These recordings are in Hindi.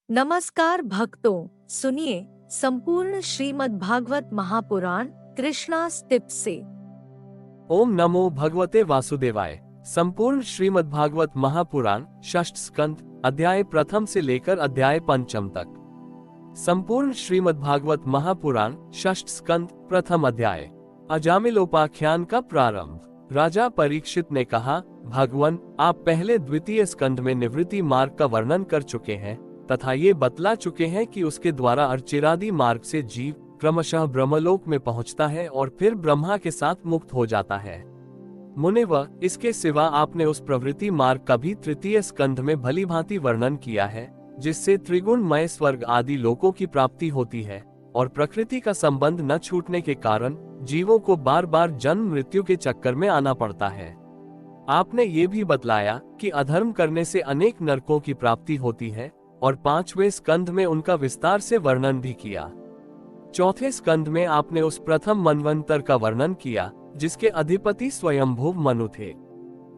नमस्कार भक्तों, सुनिए संपूर्ण श्रीमद् भागवत महापुराण कृष्णा टिप्स से। ओम नमो भगवते वासुदेवाय। संपूर्ण श्रीमद् भागवत महापुराण षष्ठ स्कंद अध्याय प्रथम से लेकर अध्याय पंचम तक। संपूर्ण श्रीमद् भागवत महापुराण षष्ठ स्कंद प्रथम अध्याय। अजामिलोपाख्यान का प्रारंभ। राजा परीक्षित ने कहा, भगवान, आप पहले द्वितीय स्कंद में निवृत्ति मार्ग का वर्णन कर चुके हैं तथा ये बतला चुके हैं कि उसके द्वारा अर्चिरादि मार्ग से जीव क्रमशः ब्रह्मलोक में पहुंचता है और फिर ब्रह्मा के साथ मुक्त हो जाता है। मुनिवर, इसके सिवा आपने उस प्रवृत्ति मार्ग का भी तृतीय स्कंध में भली भांति वर्णन किया है, जिससे त्रिगुणमय स्वर्ग आदि लोकों की प्राप्ति होती है और प्रकृति का संबंध न छूटने के कारण जीवों को बार बार जन्म मृत्यु के चक्कर में आना पड़ता है। आपने ये भी बतलाया कि अधर्म करने से अनेक नरकों की प्राप्ति होती है और पांचवें स्कंध में उनका विस्तार से वर्णन भी किया। चौथे स्कंध में आपने उस प्रथम मनवंतर का वर्णन किया जिसके अधिपति स्वयंभुव मनु थे।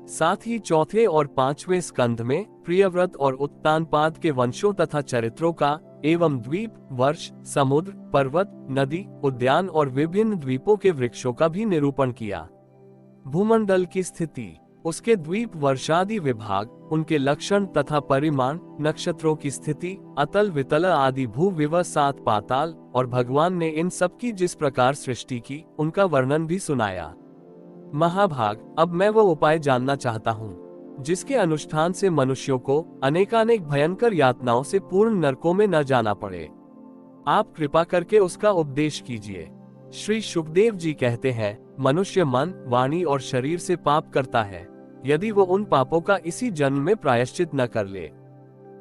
साथ ही चौथे और पांचवें स्कंध में प्रियव्रत और उत्तानपाद के वंशों तथा चरित्रों का एवं द्वीप, वर्ष, समुद्र, पर्वत, नदी, उद्यान और विभिन्न द्वीपों के वृक्षों का भी निरूपण किया। भूमंडल की स्थिति, उसके द्वीप वर्षादि विभाग, उनके लक्षण तथा परिमाण, नक्षत्रों की स्थिति, अतल वितल आदि भू विव सात पाताल और भगवान ने इन सब की जिस प्रकार सृष्टि की उनका वर्णन भी सुनाया। महाभाग, अब मैं वो उपाय जानना चाहता हूँ जिसके अनुष्ठान से मनुष्यों को अनेकानेक भयंकर यातनाओं से पूर्ण नरकों में न जाना पड़े। आप कृपा करके उसका उपदेश कीजिए। श्री सुखदेव जी कहते हैं, मनुष्य मन, वाणी और शरीर से पाप करता है। यदि वो उन पापों का इसी जन्म में प्रायश्चित न कर ले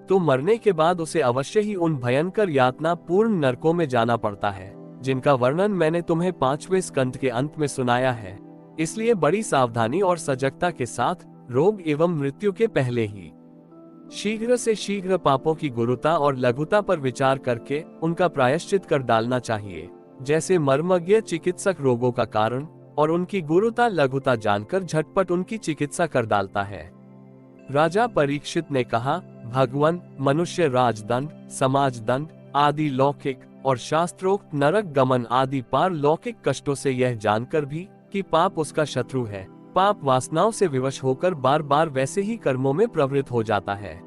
तो मरने के बाद उसे अवश्य ही उन भयंकर यातना पूर्ण नरकों में जाना पड़ता है, जिनका वर्णन मैंने तुम्हें पांचवें स्कंध के अंत में सुनाया है। इसलिए बड़ी सावधानी और सजगता के साथ रोग एवं मृत्यु के पहले ही शीघ्र से शीघ्र पापों की गुरुता और लघुता पर विचार करके उनका प्रायश्चित कर डालना चाहिए। जैसे मर्मज्ञ चिकित्सक रोगों का कारण और उनकी गुरुता लघुता जानकर झटपट उनकी चिकित्सा कर डालता है। राजा परीक्षित ने कहा, भगवान, मनुष्य राजदंड, समाज दंड आदि लौकिक और शास्त्रोक्त नरक गमन आदि पारलौकिक कष्टों से यह जानकर भी कि पाप उसका शत्रु है, पाप वासनाओं से विवश होकर बार बार वैसे ही कर्मों में प्रवृत्त हो जाता है।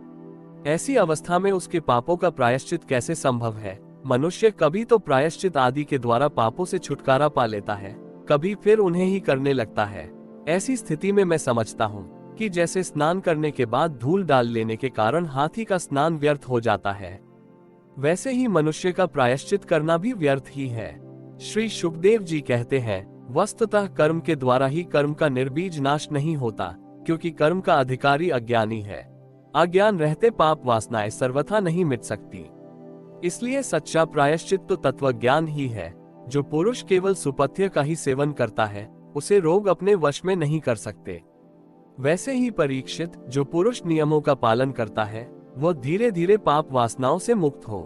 ऐसी अवस्था में उसके पापों का प्रायश्चित कैसे संभव है? मनुष्य कभी तो प्रायश्चित आदि के द्वारा पापों से छुटकारा पा लेता है, कभी फिर उन्हें ही करने लगता है। ऐसी स्थिति में मैं समझता हूँ कि जैसे स्नान करने के बाद धूल डाल लेने के कारण हाथी का स्नान व्यर्थ हो जाता है, वैसे ही मनुष्य का प्रायश्चित करना भी व्यर्थ ही है। श्री सुखदेव जी कहते हैं, वस्तुतः कर्म के द्वारा ही कर्म का निर्बीज नाश नहीं होता, क्योंकि कर्म का अधिकारी अज्ञानी है। अज्ञान रहते पाप वासनाएं सर्वथा नहीं मिट सकती। इसलिए सच्चा प्रायश्चित तो तत्व ज्ञान ही है। जो पुरुष केवल सुपथ्य का ही सेवन करता है उसे रोग अपने वश में नहीं कर सकते। वैसे ही परीक्षित, जो पुरुष नियमों का पालन करता है वह धीरे धीरे पाप वासनाओं से मुक्त हो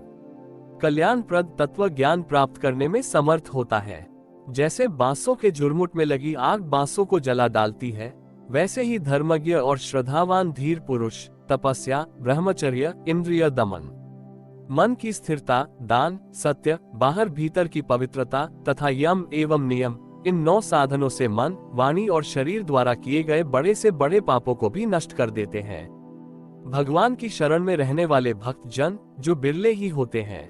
कल्याणप्रद तत्व ज्ञान प्राप्त करने में समर्थ होता है। जैसे बांसों के झुरमुट में लगी आग बांसों को जला डालती है, वैसे ही धर्मज्ञ और श्रद्धावान धीर पुरुष तपस्या, ब्रह्मचर्य, इंद्रिय दमन, मन की स्थिरता, दान, सत्य, बाहर भीतर की पवित्रता तथा यम एवं नियम, इन 9 साधनों से मन, वाणी और शरीर द्वारा किए गए बड़े से बड़े पापों को भी नष्ट कर देते हैं। भगवान की शरण में रहने वाले भक्त जन जो बिरले ही होते हैं,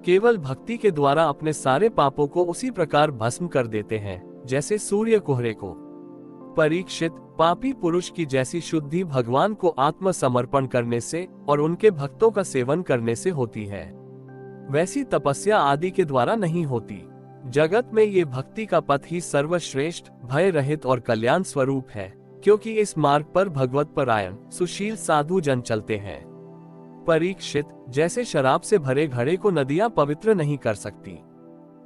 केवल भक्ति के द्वारा अपने सारे पापों को उसी प्रकार भस्म कर देते हैं जैसे सूर्य कोहरे को। परीक्षित, पापी पुरुष की जैसी शुद्धि भगवान को आत्मसमर्पण करने से और उनके भक्तों का सेवन करने से होती है, वैसी तपस्या आदि के द्वारा नहीं होती। जगत में ये भक्ति का पथ ही सर्वश्रेष्ठ, भय रहित और कल्याण स्वरूप है, क्योंकि इस मार्ग पर भगवत परायण सुशील साधु जन चलते हैं। परीक्षित, जैसे शराब से भरे घड़े को नदियां पवित्र नहीं कर सकती,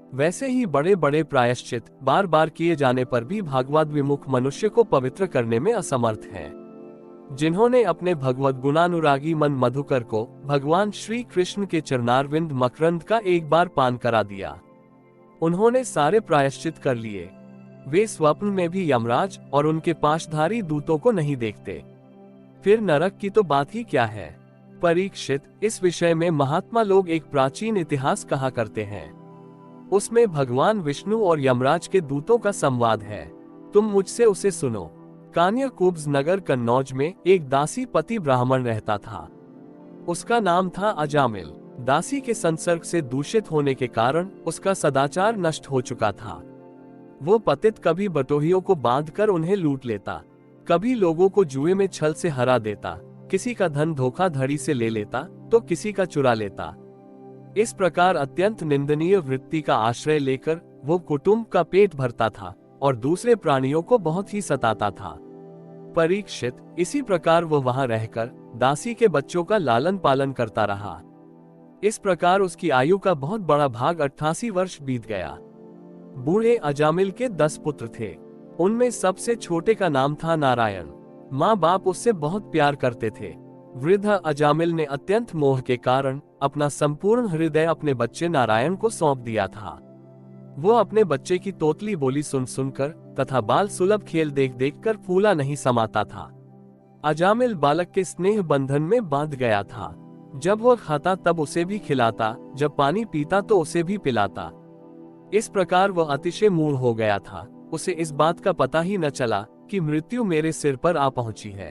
वैसे ही बड़े बड़े प्रायश्चित बार बार किए जाने पर भी भागवत विमुख मनुष्य को पवित्र करने में असमर्थ हैं। जिन्होंने अपने भगवत गुणानुरागी मन मधुकर को भगवान श्री कृष्ण के चरणारविंद मकरंद का एक बार पान करा दिया, उन्होंने सारे प्रायश्चित कर लिए। वे स्वप्न में भी यमराज और उनके पाशधारी दूतों को नहीं देखते। फिर नरक की तो बात ही क्या है। परीक्षित, इस विषय में महात्मा लोग एक प्राचीन इतिहास कहा करते हैं। उसमें भगवान विष्णु और यमराज के दूतों का संवाद है। तुम मुझसे उसे सुनो। कान्याकुब्ज नगर कन्नौज में एक दासी पति ब्राह्मण रहता था। उसका नाम था अजामिल। दासी के संसर्ग से दूषित होने के कारण उसका सदाचार नष्ट हो चुका था। वो पतित कभी बटोहियों को बांधकर उन्हें लूट लेता, कभी लोगों को जुए में छल से हरा देता, किसी का धन धोखाधड़ी से ले लेता तो किसी का चुरा लेता। इस प्रकार अत्यंत निंदनीय वृत्ति का आश्रय लेकर वो कुटुंब का पेट भरता था और दूसरे प्राणियों को बहुत ही सताता था। परीक्षित, इसी प्रकार वो वहां रहकर दासी के बच्चों का लालन पालन करता रहा। इस प्रकार उसकी आयु का बहुत बड़ा भाग 88 वर्ष बीत गया। बूढ़े अजामिल के 10 पुत्र थे। उनमें सबसे छोटे का नाम था नारायण। माँ बाप उससे बहुत प्यार करते थे। वृद्ध अजामिल ने अत्यंत मोह के कारण अपना संपूर्ण हृदय अपने बच्चे नारायण को सौंप दिया था। वो अपने बच्चे की तोतली बोली सुन सुनकर तथा बाल सुलभ खेल देख देख कर फूला नहीं समाता था। अजामिल बालक के स्नेह बंधन में बांध गया था। जब वह खाता तब उसे भी खिलाता, जब पानी पीता तो उसे भी पिलाता। इस प्रकार वह अतिशय मूढ़ हो गया था। उसे इस बात का पता ही न चला कि मृत्यु मेरे सिर पर आ पहुंची है।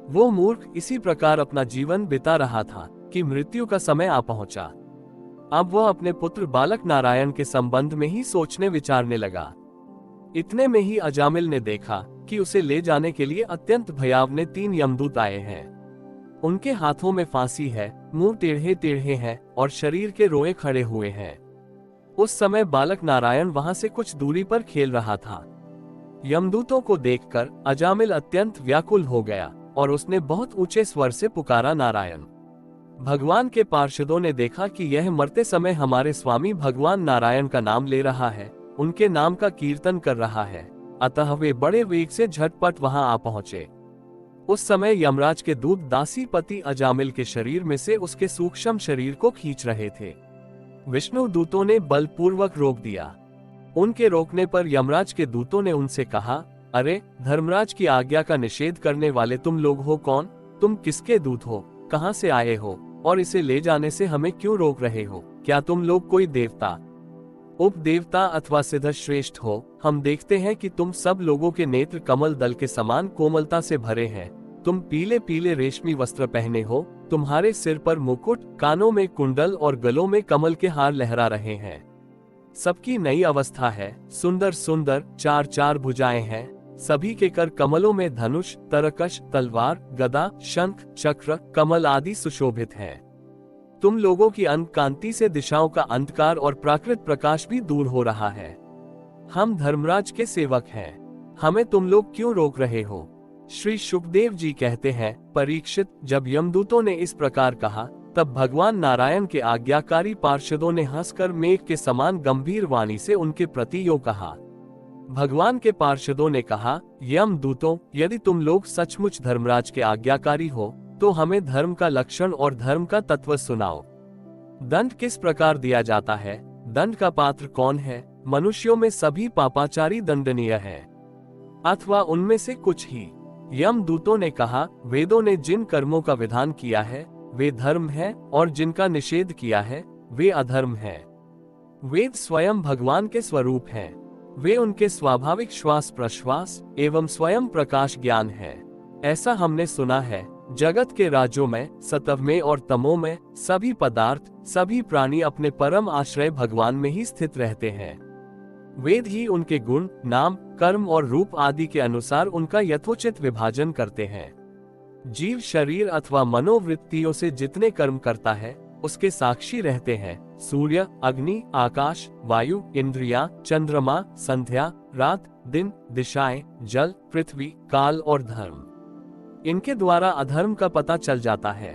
वो मूर्ख इसी प्रकार अपना जीवन बिता रहा था कि मृत्यु का समय आ पहुंचा। अब वह अपने पुत्र बालक नारायण के संबंध में ही सोचने विचारने लगा। इतने में ही अजामिल ने देखा कि उसे ले जाने के लिए अत्यंत भयावने 3 यमदूत आए हैं। उनके हाथों में फांसी है, मुंह टेढ़े टेढ़े हैं और शरीर के रोए खड़े हुए हैं। उस समय बालक नारायण वहां से कुछ दूरी पर खेल रहा था। यमदूतों को देखकर अजामिल अत्यंत व्याकुल हो गया और उसने बहुत ऊंचे स्वर से पुकारा, नारायण। भगवान के पार्षदों ने देखा कि यह मरते समय हमारे स्वामी भगवान नारायण का नाम ले रहा है, उनके नाम का कीर्तन कर रहा है। अतः वे बड़े वेग से झटपट वहां आ पहुंचे। उस समय यमराज के दूत दासी पति अजामिल के शरीर में से उसके सूक्ष्म शरीर को खींच रहे थे। विष्णु दूतों ने बलपूर्वक रोक दिया। उनके रोकने पर यमराज के दूतों ने उनसे कहा, अरे धर्मराज की आज्ञा का निषेध करने वाले तुम लोग हो कौन? तुम किसके दूत हो? कहां से आए हो? और इसे ले जाने से हमें क्यों रोक रहे हो? क्या तुम लोग कोई देवता, उपदेवता अथवा सिद्धश्रेष्ठ हो? हम देखते हैं कि तुम सब लोगों के नेत्र कमल दल के समान कोमलता से भरे हैं। तुम पीले पीले रेशमी वस्त्र पहने हो, तुम्हारे सिर पर मुकुट, कानों में कुंडल और गलों में कमल के हार लहरा रहे हैं। सबकी नई अवस्था है, सुंदर सुंदर 4-4 भुजाएं हैं। सभी के कर कमलों में धनुष, तरकश, तलवार, गदा, शंख, चक्र, कमल आदि सुशोभित हैं। तुम लोगों की अंत कांति से दिशाओं का अंधकार और प्राकृत प्रकाश भी दूर हो रहा है। हम धर्मराज के सेवक हैं, हमें तुम लोग क्यों रोक रहे हो? श्री सुखदेव जी कहते हैं, परीक्षित, जब यमदूतों ने इस प्रकार कहा तब भगवान नारायण के आज्ञाकारी पार्षदों ने हंसकर मेघ के समान गंभीर वाणी से उनके प्रति यो कहा। भगवान के पार्षदों ने कहा, यमदूतों, यदि तुम लोग सचमुच धर्मराज के आज्ञाकारी हो तो हमें धर्म का लक्षण और धर्म का तत्व सुनाओ। दंड किस प्रकार दिया जाता है? दंड का पात्र कौन है? मनुष्यों में सभी पापाचारी दंडनीय है अथवा उनमें से कुछ ही? यमदूतों ने कहा, वेदों ने जिन कर्मों का विधान किया है वे धर्म है और जिनका निषेध किया है वे अधर्म है। वेद स्वयं भगवान के स्वरूप हैं। वे उनके स्वाभाविक श्वास प्रश्वास एवं स्वयं प्रकाश ज्ञान है। ऐसा हमने सुना है, जगत के राज्यों में, सत्व में और तमो में सभी पदार्थ, सभी प्राणी अपने परम आश्रय भगवान में ही स्थित रहते हैं। वेद ही उनके गुण, नाम, कर्म और रूप आदि के अनुसार उनका यथोचित विभाजन करते हैं। जीव शरीर अथवा मनोवृत्तियों से जितने कर्म करता है उसके साक्षी रहते हैं सूर्य, अग्नि, आकाश, वायु, इंद्रियां, चंद्रमा, संध्या, रात, दिन, दिशाएं, जल, पृथ्वी, काल और धर्म। इनके द्वारा अधर्म का पता चल जाता है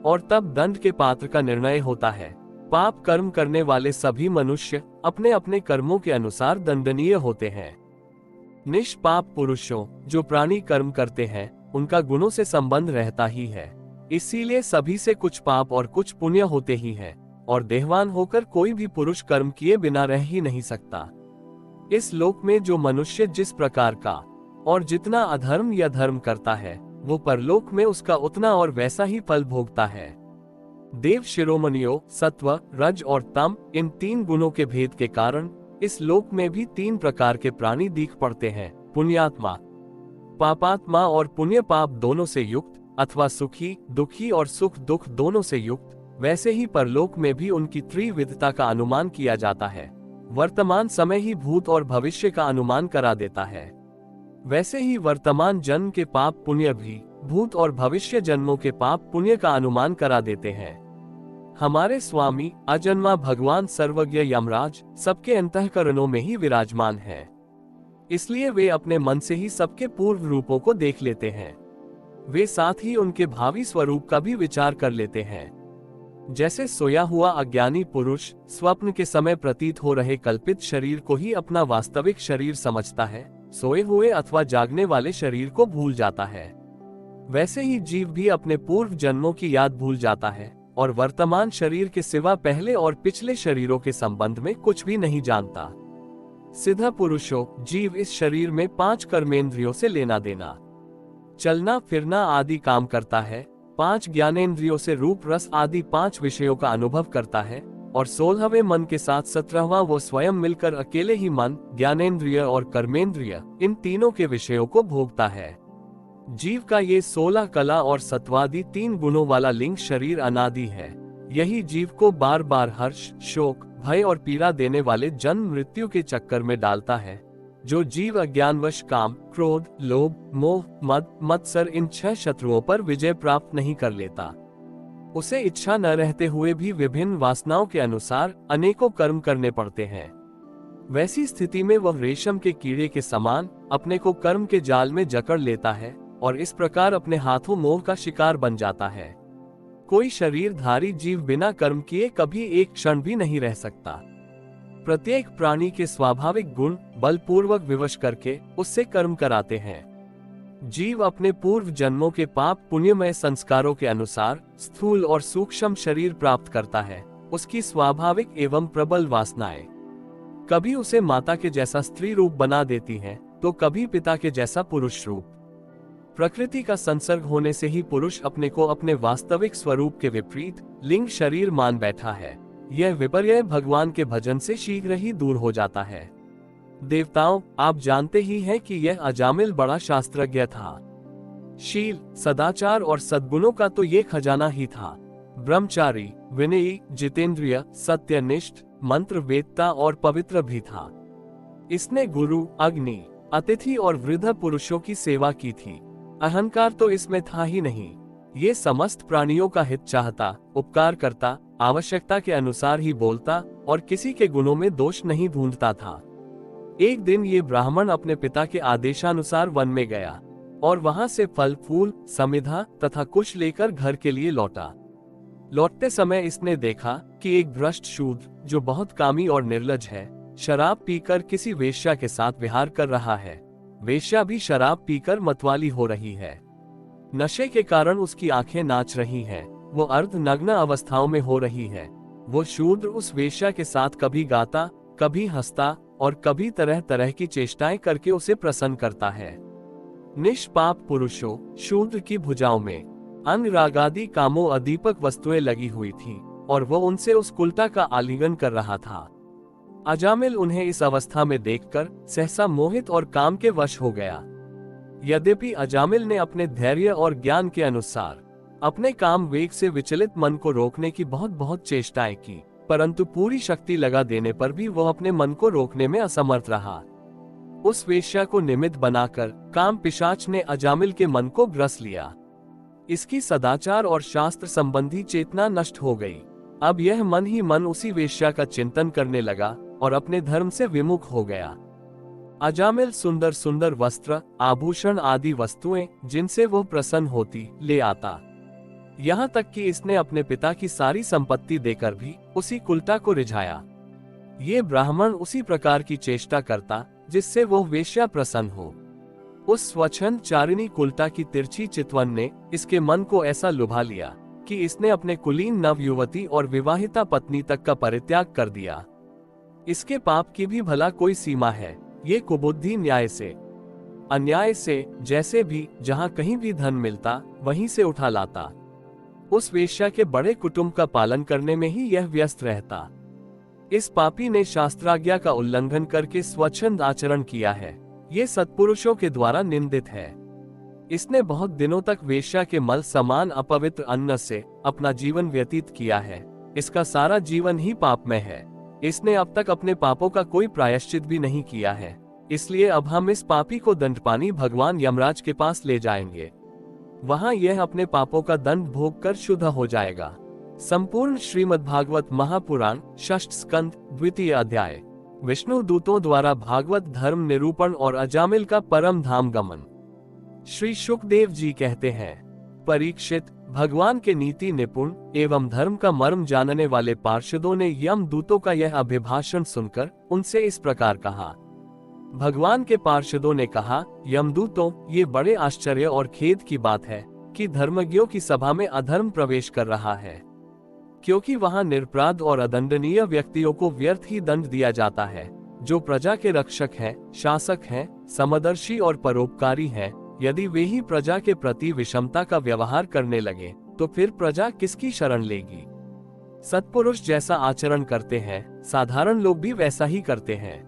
और तब दंड के पात्र का निर्णय होता है। पाप कर्म करने वाले सभी मनुष्य अपने अपने कर्मों के अनुसार दंडनीय होते हैं। निष्पाप पुरुषों, जो प्राणी कर्म करते हैं, उनका गुणों से संबंध रहता ही है। इसीलिए सभी से कुछ पाप और कुछ पुण्य होते ही हैं और देहवान होकर कोई भी पुरुष कर्म किए बिना रह ही नहीं सकता। इस लोक में जो मनुष्य जिस प्रकार का और जितना अधर्म या धर्म करता है वो परलोक में उसका उतना और वैसा ही फल भोगता है। देव शिरोमणियों, सत्व, रज और तम, इन 3 गुणों के भेद के कारण इस लोक में भी 3 प्रकार के प्राणी दिख पड़ते हैं। पुण्यात्मा, पापात्मा और पुण्य पाप दोनों से युक्त, अथवा सुखी, दुखी और सुख दुख दोनों से युक्त। वैसे ही परलोक में भी उनकी त्रिविधता का अनुमान किया जाता है। वर्तमान समय ही भूत और भविष्य का अनुमान करा देता है। वैसे ही वर्तमान जन्म के पाप पुण्य भी भूत और भविष्य जन्मों के पाप पुण्य का अनुमान करा देते हैं। हमारे स्वामी अजन्मा भगवान सर्वज्ञ यमराज सबके अंतःकरणों में ही विराजमान है, इसलिए वे अपने मन से ही सबके पूर्व रूपों को देख लेते हैं। वे साथ ही उनके भावी स्वरूप का भी विचार कर लेते हैं। जैसे सोया हुआ अज्ञानी पुरुष स्वप्न के समय प्रतीत हो रहे कल्पित शरीर को ही अपना वास्तविक शरीर समझता है, सोए हुए अथवा जागने वाले शरीर को भूल जाता है। वैसे ही जीव भी अपने पूर्व जन्मों की याद भूल जाता है और वर्तमान शरीर के सिवा पहले और पिछले शरीरों के संबंध में कुछ भी नहीं जानता। सिद्ध पुरुषों, जीव इस शरीर में 5 कर्मेंद्रियों से लेना देना, चलना फिरना आदि काम करता है। 5 ज्ञानेंद्रियों से रूप रस आदि 5 विषयों का अनुभव करता है और 16वें मन के साथ 17वां वो स्वयं मिलकर अकेले ही मन, ज्ञानेंद्रिय और कर्मेंद्रिय, इन तीनों के विषयों को भोगता है। जीव का ये 16 कला और सत्वादि 3 गुणों वाला लिंग शरीर अनादि है। यही जीव को बार बार हर्ष, शोक, भय और पीड़ा देने वाले जन्म मृत्यु के चक्कर में डालता है। जो जीव अज्ञानवश काम, क्रोध, लोभ, मोह, मद, मत्सर इन 6 शत्रुओं पर विजय प्राप्त नहीं कर लेता, उसे इच्छा न रहते हुए भी विभिन्न वासनाओं के अनुसार अनेकों कर्म करने पड़ते हैं। वैसी स्थिति में वह रेशम के कीड़े के समान अपने को कर्म के जाल में जकड़ लेता है और इस प्रकार अपने हाथों मोह का शिकार बन जाता है। कोई शरीरधारी जीव बिना कर्म किए कभी एक क्षण भी नहीं रह सकता। प्रत्येक प्राणी के स्वाभाविक गुण बलपूर्वक विवश करके उससे कर्म कराते हैं। जीव अपने पूर्व जन्मों के पाप पुण्यमय संस्कारों के अनुसार स्थूल और सूक्ष्म शरीर प्राप्त करता है। उसकी स्वाभाविक एवं प्रबल वासनाएं कभी उसे माता के जैसा स्त्री रूप बना देती हैं, तो कभी पिता के जैसा पुरुष रूप। प्रकृति का संसर्ग होने से ही पुरुष अपने को अपने वास्तविक स्वरूप के विपरीत लिंग शरीर मान बैठा है। यह विपर्य भगवान के भजन से शीघ्र ही दूर हो जाता है। देवताओं, आप जानते ही हैं कि यह अजामिल बड़ा शास्त्रज्ञ था। शील, सदाचार और सद्गुणों का तो ये खजाना ही था। ब्रह्मचारी, विनयी, जितेंद्रिय, सत्यनिष्ठ, मंत्र वेदता और पवित्र भी था। इसने गुरु, अग्नि, अतिथि और वृद्ध पुरुषों की सेवा की थी। अहंकार तो इसमें था ही नहीं। ये समस्त प्राणियों का हित चाहता, उपकार करता, आवश्यकता के अनुसार ही बोलता और किसी के गुणों में दोष नहीं ढूंढता था। एक दिन ये ब्राह्मण अपने पिता के आदेशानुसार वन में गया और वहां से फल फूल, समिधा तथा कुश लेकर घर के लिए लौटा। लौटते समय इसने देखा कि एक भ्रष्ट शूद्र, जो बहुत कामी और निर्लज है, शराब पीकर किसी वेश्या के साथ विहार कर रहा है। वेश्या भी शराब पीकर मतवाली हो रही है। नशे के कारण उसकी आंखें नाच रही हैं, वो अर्धनग्न अवस्थाओं में हो रही है। वो शूद्र उस वेश्या के साथ कभी गाता, कभी हंसता और कभी तरह तरह की चेष्टाएं करके उसे प्रसन्न करता है। निष्पाप पुरुषों, शूद्र की भुजाओं में अनुरागादि कामों अदीपक वस्तुएं लगी हुई थी और वो उनसे उस कुलटा का आलिंगन कर रहा था। अजामिल उन्हें इस अवस्था में देखकर सहसा मोहित और काम के वश हो गया। यद्यपि अजामिल ने अपने धैर्य और ज्ञान के अनुसार अपने काम वेग से विचलित मन को रोकने की बहुत चेष्टाएं की, परंतु पूरी शक्ति लगा देने पर भी वह अपने मन को रोकने में असमर्थ रहा। उस वेश्या को निमित्त बनाकर काम पिशाच ने अजामिल के मन को ग्रस लिया। इसकी सदाचार और शास्त्र संबंधी चेतना नष्ट हो गई। अब यह मन ही मन उसी वेश्या का चिंतन करने लगा और अपने धर्म से विमुख हो गया। अजामिल सुंदर सुंदर वस्त्र, आभूषण आदि वस्तुएं जिनसे वो प्रसन्न होती ले आता। यहाँ तक कि इसने अपने पिता की सारी संपत्ति देकर भी उसी कुलटा को रिझाया। ये ब्राह्मण उसी प्रकार की चेष्टा करता जिससे वो वेश्या प्रसन्न हो। उस स्वच्छंद चारिणी कुलटा की तिरछी चितवन ने इसके मन को ऐसा लुभा लिया कि इसने अपने कुलीन नव युवती और विवाहिता पत्नी तक का परित्याग कर दिया। इसके पाप की भी भला कोई सीमा है, ये कुबुद्धि न्याय से अन्याय से, जैसे भी जहां कहीं भी धन मिलता वहीं से उठा लाता। उस वेश्या के बड़े कुटुंब का पालन करने में ही यह व्यस्त रहता। इस पापी ने शास्त्राज्ञा का उल्लंघन करके स्वच्छंद आचरण किया है। ये सत्पुरुषों के द्वारा निंदित है। इसने बहुत दिनों तक वेश्या के मल समान अपवित्र अन्न से अपना जीवन व्यतीत किया है। इसका सारा जीवन ही पापमय है। इसने अब तक अपने पापों का कोई प्रायश्चित भी नहीं किया है। इसलिए अब हम इस पापी को दंडपानी भगवान यमराज के पास ले जाएंगे। वहां यह अपने पापों का दंड भोग कर शुद्ध हो जाएगा। संपूर्ण श्रीमद् भागवत महापुराण, षष्ठ स्कंद, द्वितीय अध्याय। विष्णु दूतों द्वारा भागवत धर्म निरूपण और अजामिल का परम धाम गमन। श्री शुकदेव जी कहते हैं, परीक्षित, भगवान के नीति निपुण एवं धर्म का मर्म जानने वाले पार्षदों ने यम दूतों का यह अभिभाषण सुनकर उनसे इस प्रकार कहा। भगवान के पार्षदों ने कहा, यमदूतों, ये बड़े आश्चर्य और खेद की बात है कि धर्मज्ञों की सभा में अधर्म प्रवेश कर रहा है, क्योंकि वहां निरपराध और अदंडनीय व्यक्तियों को व्यर्थ ही दंड दिया जाता है। जो प्रजा के रक्षक हैं, शासक हैं, समदर्शी और परोपकारी हैं, यदि वे ही प्रजा के प्रति विषमता का व्यवहार करने लगे तो फिर प्रजा किसकी शरण लेगी। सत्पुरुष जैसा आचरण करते हैं, साधारण लोग भी वैसा ही करते हैं।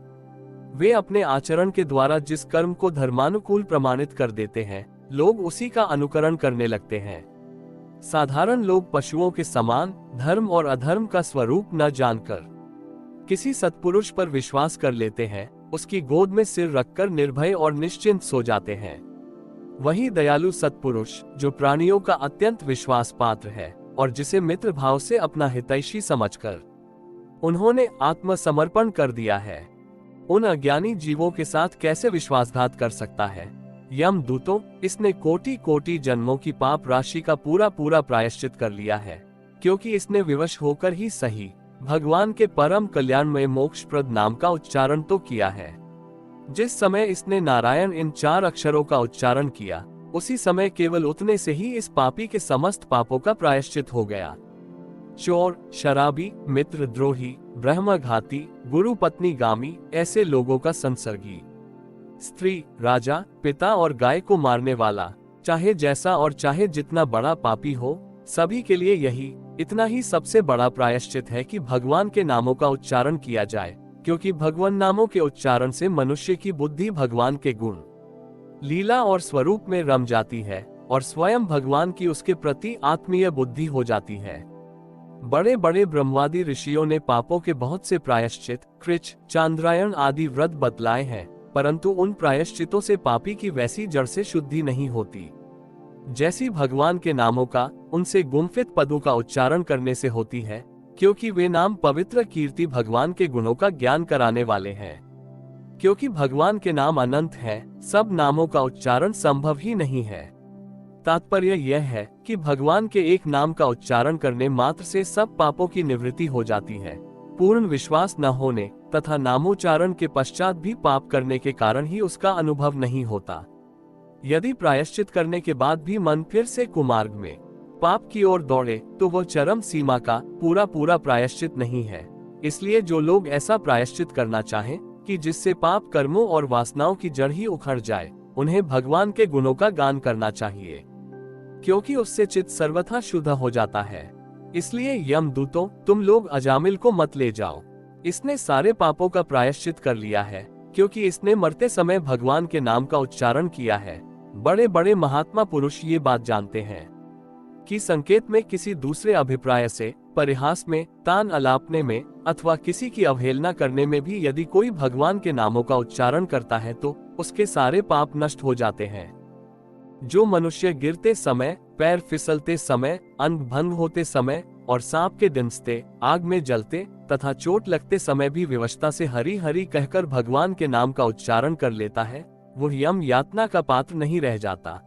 वे अपने आचरण के द्वारा जिस कर्म को धर्मानुकूल प्रमाणित कर देते हैं, लोग उसी का अनुकरण करने लगते हैं। साधारण लोग पशुओं के समान धर्म और अधर्म का स्वरूप न जानकर किसी सत्पुरुष पर विश्वास कर लेते हैं, उसकी गोद में सिर रखकर निर्भय और निश्चिंत सो जाते हैं। वही दयालु सत्पुरुष, जो प्राणियों का अत्यंत विश्वास पात्र है और जिसे मित्र भाव से अपना हितैषी समझकर उन्होंने आत्मसमर्पण कर दिया है, उन अज्ञानी जीवों के साथ कैसे विश्वासघात कर सकता है। यम दूतों, इसने कोटि कोटि जन्मों की पाप राशि का पूरा पूरा प्रायश्चित कर लिया है, क्योंकि इसने विवश होकर ही सही भगवान के परम कल्याणमय मोक्षप्रद नाम का उच्चारण तो किया है। जिस समय इसने नारायण इन 4 अक्षरों का उच्चारण किया, उसी समय केवल उतने से ही इस पापी के समस्त पापों का प्रायश्चित हो गया। चोर, शराबी, मित्रद्रोही, ब्रह्मघाती, गुरु पत्नी गामी, ऐसे लोगों का संसर्गी, स्त्री, राजा, पिता और गाय को मारने वाला, चाहे जैसा और चाहे जितना बड़ा पापी हो, सभी के लिए यही इतना ही सबसे बड़ा प्रायश्चित है कि भगवान के नामों का उच्चारण किया जाए, क्योंकि भगवान नामों के उच्चारण से मनुष्य की बुद्धि भगवान के गुण, लीला और स्वरूप में रम जाती है और स्वयं भगवान की उसके प्रति आत्मीय बुद्धि हो जाती है। बड़े बड़े ब्रह्मवादी ऋषियों ने पापों के बहुत से प्रायश्चित, कृच, चांद्रायण आदि व्रत बतलाए हैं, परंतु उन प्रायश्चितों से पापी की वैसी जड़ से शुद्धि नहीं होती जैसी भगवान के नामों का उनसे गुम्फित पदों का उच्चारण करने से होती है, क्योंकि वे नाम पवित्र कीर्ति भगवान के गुणों का ज्ञान कराने वाले हैं। क्योंकि भगवान के नाम अनंत हैं, सब नामों का उच्चारण संभव ही नहीं है। तात्पर्य यह है कि भगवान के एक नाम का उच्चारण करने मात्र से सब पापों की निवृत्ति हो जाती है। पूर्ण विश्वास न होने तथा नामोच्चारण के पश्चात भी पाप करने के कारण ही उसका अनुभव नहीं होता। यदि प्रायश्चित करने के बाद भी मन फिर से कुमार्ग में पाप की ओर दौड़े तो वह चरम सीमा का पूरा पूरा प्रायश्चित नहीं है। इसलिए जो लोग ऐसा प्रायश्चित करना चाहें कि जिससे पाप कर्मों और वासनाओं की जड़ ही उखड़ जाए, उन्हें भगवान के गुणों का गान करना चाहिए, क्योंकि उससे चित्त सर्वथा शुद्ध हो जाता है। इसलिए यमदूतों, तुम लोग अजामिल को मत ले जाओ। इसने सारे पापों का प्रायश्चित कर लिया है, क्योंकि इसने मरते समय भगवान के नाम का उच्चारण किया है। बड़े बड़े महात्मा पुरुष ये बात जानते हैं कि संकेत में किसी दूसरे अभिप्राय से, परिहास में, तान अलापने में अथवा किसी की अवहेलना करने में भी यदि कोई भगवान के नामों का उच्चारण करता है तो उसके सारे पाप नष्ट हो जाते हैं। जो मनुष्य गिरते समय, पैर फिसलते समय, अंग भंग होते समय और सांप के डंसते, आग में जलते तथा चोट लगते समय भी विवशता से हरि हरि कहकर भगवान के नाम का उच्चारण कर लेता है, वह यम यातना का पात्र नहीं रह जाता।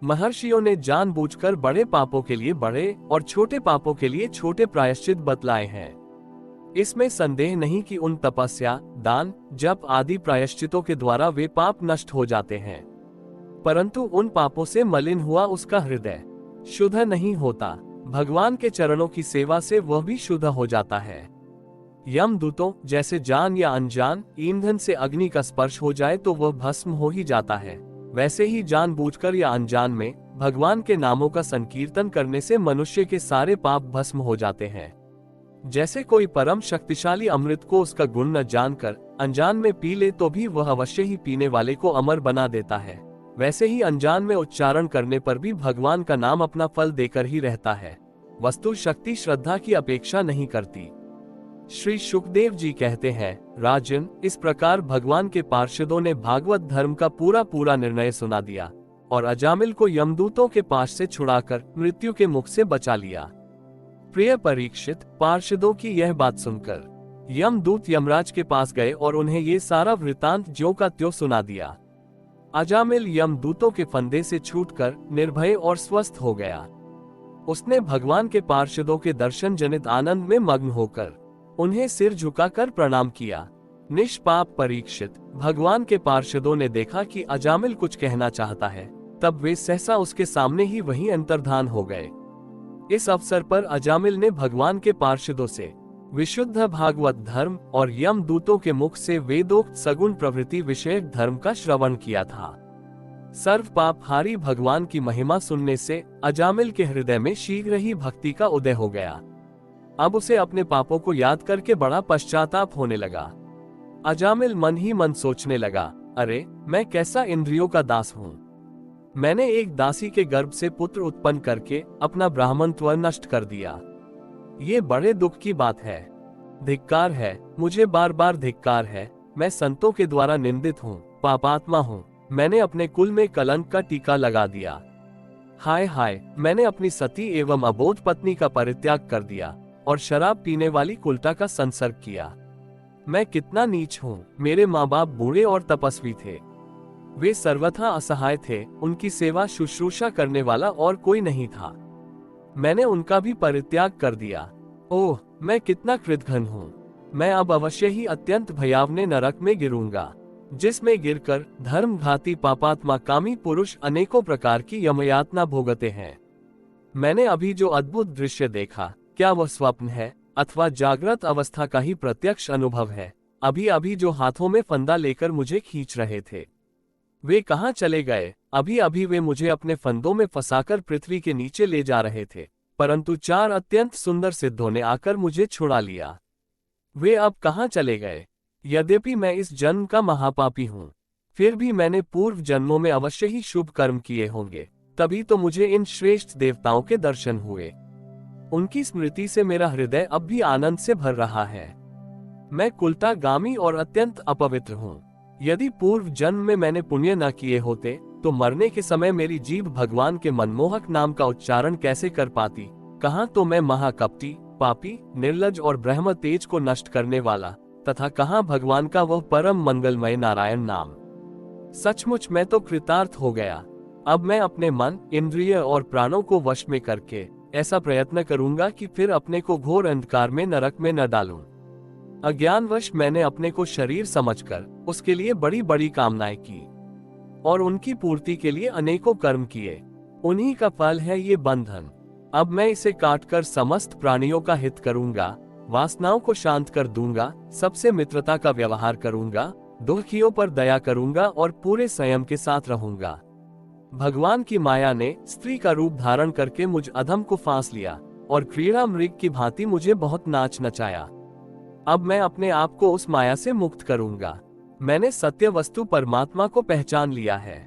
महर्षियों ने जानबूझकर बड़े पापों के लिए बड़े और छोटे पापों के लिए छोटे प्रायश्चित बतलाए हैं। इसमें संदेह नहीं कि उन तपस्या, दान, जप आदि प्रायश्चितों के द्वारा वे पाप नष्ट हो जाते हैं, परंतु उन पापों से मलिन हुआ उसका हृदय शुद्ध नहीं होता। भगवान के चरणों की सेवा से वह भी शुद्ध हो जाता है। यमदूतों, जैसे जान या अनजान ईंधन से अग्नि का स्पर्श हो जाए तो वह भस्म हो ही जाता है, वैसे ही जानबूझकर या अनजान में भगवान के नामों का संकीर्तन करने से मनुष्य के सारे पाप भस्म हो जाते हैं। जैसे कोई परम शक्तिशाली अमृत को उसका गुण न जानकर अनजान में पी ले तो भी वह अवश्य ही पीने वाले को अमर बना देता है, वैसे ही अनजान में उच्चारण करने पर भी भगवान का नाम अपना फल देकर ही रहता है। वस्तु शक्ति श्रद्धा की अपेक्षा नहीं करती। श्री सुखदेव जी कहते हैं, राजन, इस प्रकार भगवान के पार्षदों ने भागवत धर्म का पूरा निर्णय सुना दिया और अजामिल को यमदूतों के पास से छुड़ाकर मृत्यु के मुख से बचा लिया। प्रिय परीक्षित, पार्षदों की यह बात सुनकर यमदूत यमराज के पास गए और उन्हें ये सारा वृतांत ज्यों का त्यों सुना दिया। अजामिल यमदूतों के फंदे से छूटकर निर्भय और स्वस्थ हो गया। उसने भगवान के पार्षदों के दर्शन जनित आनंद में मग्न होकर उन्हें सिर झुकाकर प्रणाम किया। निष्पाप परीक्षित, भगवान के पार्षदों ने देखा कि अजामिल कुछ कहना चाहता है, तब वे सहसा उसके सामने ही वहीं अंतर्धान हो गए। इस अवसर पर अजामिल ने भगवान के पार्षदों से विशुद्ध भागवत धर्म और यमदूतों के मुख से वेदोक्त सगुण प्रवृत्ति विषयक धर्म का श्रवण किया था। सर्व पापहारी भगवान की महिमा सुनने से अजामिल के हृदय में शीघ्र ही भक्ति का उदय हो गया। अब उसे अपने पापों को याद करके बड़ा पश्चाताप होने लगा। अजामिल मन ही मन सोचने लगा, अरे मैं कैसा इंद्रियों का दास हूँ। मैंने एक दासी के गर्भ से पुत्र उत्पन्न करके अपना ब्राह्मणत्व नष्ट कर दिया। ये बड़े दुख की बात है। धिक्कार है, मुझे बार बार धिक्कार है। मैं संतों के द्वारा निंदित हूँ, पापात्मा हूँ। मैंने अपने कुल में कलंक का टीका लगा दिया। हाय हाय, मैंने अपनी सती एवं अबोध पत्नी का परित्याग कर दिया और शराब पीने वाली कुलटा का संसर्ग किया। मैं कितना नीच हूँ। मेरे माँ बाप बूढ़े और तपस्वी थे, वे सर्वथा असहाय थे। उनकी सेवा शुश्रूषा करने वाला और कोई नहीं था। मैंने उनका भी परित्याग कर दिया। ओह, मैं कितना कृतघ्न हूँ। मैं अब अवश्य ही अत्यंत भयावने नरक में गिरूंगा, जिसमें गिरकर धर्मघाती पापात्मा कामी पुरुष अनेकों प्रकार की यमयातना भोगते हैं। मैंने अभी जो अद्भुत दृश्य देखा, क्या वह स्वप्न है अथवा जागृत अवस्था का ही प्रत्यक्ष अनुभव है? अभी अभी जो हाथों में फंदा लेकर मुझे खींच रहे थे, वे कहाँ चले गए? अभी अभी वे मुझे अपने फंदों में फंसाकर पृथ्वी के नीचे ले जा रहे थे, परंतु 4 अत्यंत सुंदर सिद्धों ने आकर मुझे छुड़ा लिया। वे अब कहाँ चले गए? यद्यपि मैं इस जन्म का महापापी हूँ, फिर भी मैंने पूर्व जन्मों में अवश्य ही शुभ कर्म किए होंगे, तभी तो मुझे इन श्रेष्ठ देवताओं के दर्शन हुए। उनकी स्मृति से मेरा हृदय अब भी आनंद से भर रहा है। मैं कुलटागामी और अत्यंत अपवित्र हूँ। यदि पूर्व जन्म में मैंने पुण्य न किए होते तो मरने के समय मेरी जीभ भगवान के मनमोहक नाम का उच्चारण कैसे कर पाती? कहाँ तो मैं महाकपटी, पापी, निर्लज और ब्रह्म तेज को नष्ट करने वाला, तथा कहाँ भगवान का वह परम मंगलमय नारायण नाम। सचमुच मैं तो कृतार्थ हो गया। अब मैं अपने मन, इंद्रिय और प्राणों को वश में करके ऐसा प्रयत्न करूंगा कि फिर अपने को घोर अंधकार में नरक में न डालूं। अज्ञानवश मैंने अपने को शरीर समझकर उसके लिए बड़ी बड़ी कामनाएं की और उनकी पूर्ति के लिए अनेकों कर्म किए। उन्हीं का फल है ये बंधन। अब मैं इसे काटकर समस्त प्राणियों का हित करूंगा, वासनाओं को शांत कर दूंगा, सबसे मित्रता का व्यवहार करूंगा, दुखियों पर दया करूंगा और पूरे संयम के साथ रहूंगा। भगवान की माया ने स्त्री का रूप धारण करके मुझ अधम को फांस लिया और क्रीड़ा मृग की भांति मुझे बहुत नाच नचाया। अब मैं अपने आप को उस माया से मुक्त करूंगा। मैंने सत्य वस्तु परमात्मा को पहचान लिया है,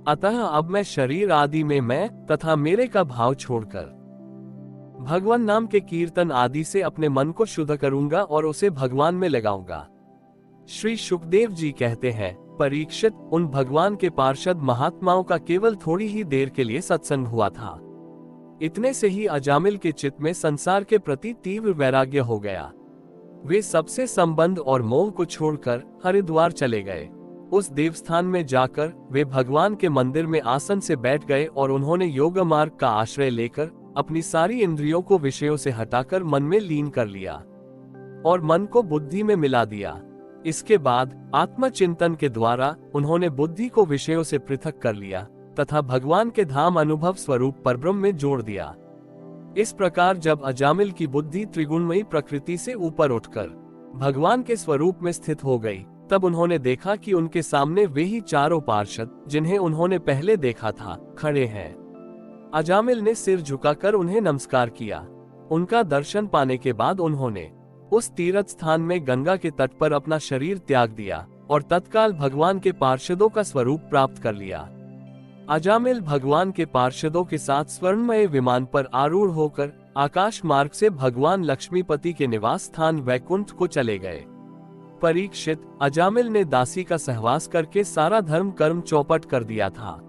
अतः अब मैं शरीर आदि में मैं तथा मेरे का भाव छोड़कर भगवान नाम के कीर्तन आदि से अपने मन को शुद्ध करूंगा और उसे भगवान में लगाऊंगा। श्री सुखदेव जी कहते हैं, परीक्षित, उन भगवान के पार्षद महात्माओं का केवल थोड़ी ही देर के लिए सत्संग हुआ था। इतने से ही अजामिल के चित्त में संसार के प्रति तीव्र वैराग्य हो गया। वे सबसे संबंध और मोह को छोड़कर हरिद्वार चले गए। उस देवस्थान में जाकर वे भगवान के मंदिर में आसन से बैठ गए और उन्होंने योग मार्ग का आश्रय लेकर अपनी सारी इंद्रियों को विषयों से हटाकर मन में लीन कर लिया और मन को बुद्धि में मिला दिया। इसके बाद आत्मचिंतन के द्वारा उन्होंने बुद्धि को विषयों से पृथक कर लिया तथा भगवान के धाम अनुभव स्वरूप परब्रह्म में जोड़ दिया। इस प्रकार जब अजामिल की बुद्धि त्रिगुणमयी प्रकृति से ऊपर उठकर भगवान के स्वरूप में स्थित हो गई, तब उन्होंने देखा कि उनके सामने वे ही चारों पार्षद जिन्हें उन्होंने पहले देखा था खड़े हैं। अजामिल ने सिर झुकाकर उन्हें नमस्कार किया। उनका दर्शन पाने के बाद उन्होंने उस तीर्थ स्थान में गंगा के तट पर अपना शरीर त्याग दिया और तत्काल भगवान के पार्षदों का स्वरूप प्राप्त कर लिया। अजामिल भगवान के पार्षदों के साथ स्वर्णमय विमान पर आरूढ़ होकर आकाश मार्ग से भगवान लक्ष्मीपति के निवास स्थान वैकुंठ को चले गए। परीक्षित, अजामिल ने दासी का सहवास करके सारा धर्म कर्म चौपट कर दिया था।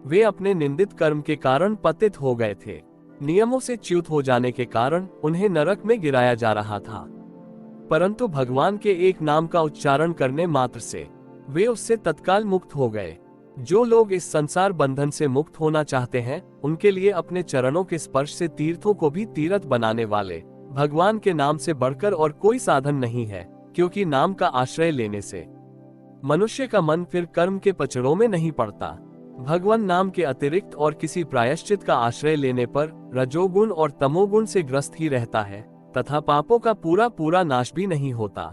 वे अपने निंदित कर्म के कारण पतित हो गए थे। नियमों से च्युत हो जाने के कारण उन्हें नरक में गिराया जा रहा था, परंतु भगवान के एक नाम का उच्चारण करने मात्र से वे उससे तत्काल मुक्त हो गए। जो लोग इस संसार बंधन से मुक्त होना चाहते हैं, उनके लिए अपने चरणों के स्पर्श से तीर्थों को भी तीर्थ बनाने वाले भगवान के नाम से बढ़कर और कोई साधन नहीं है, क्योंकि नाम का आश्रय लेने से मनुष्य का मन फिर कर्म के पचड़ों में नहीं पड़ता। भगवान नाम के अतिरिक्त और किसी प्रायश्चित का आश्रय लेने पर रजोगुण और तमोगुण से ग्रस्त ही रहता है तथा पापों का पूरा पूरा नाश भी नहीं होता।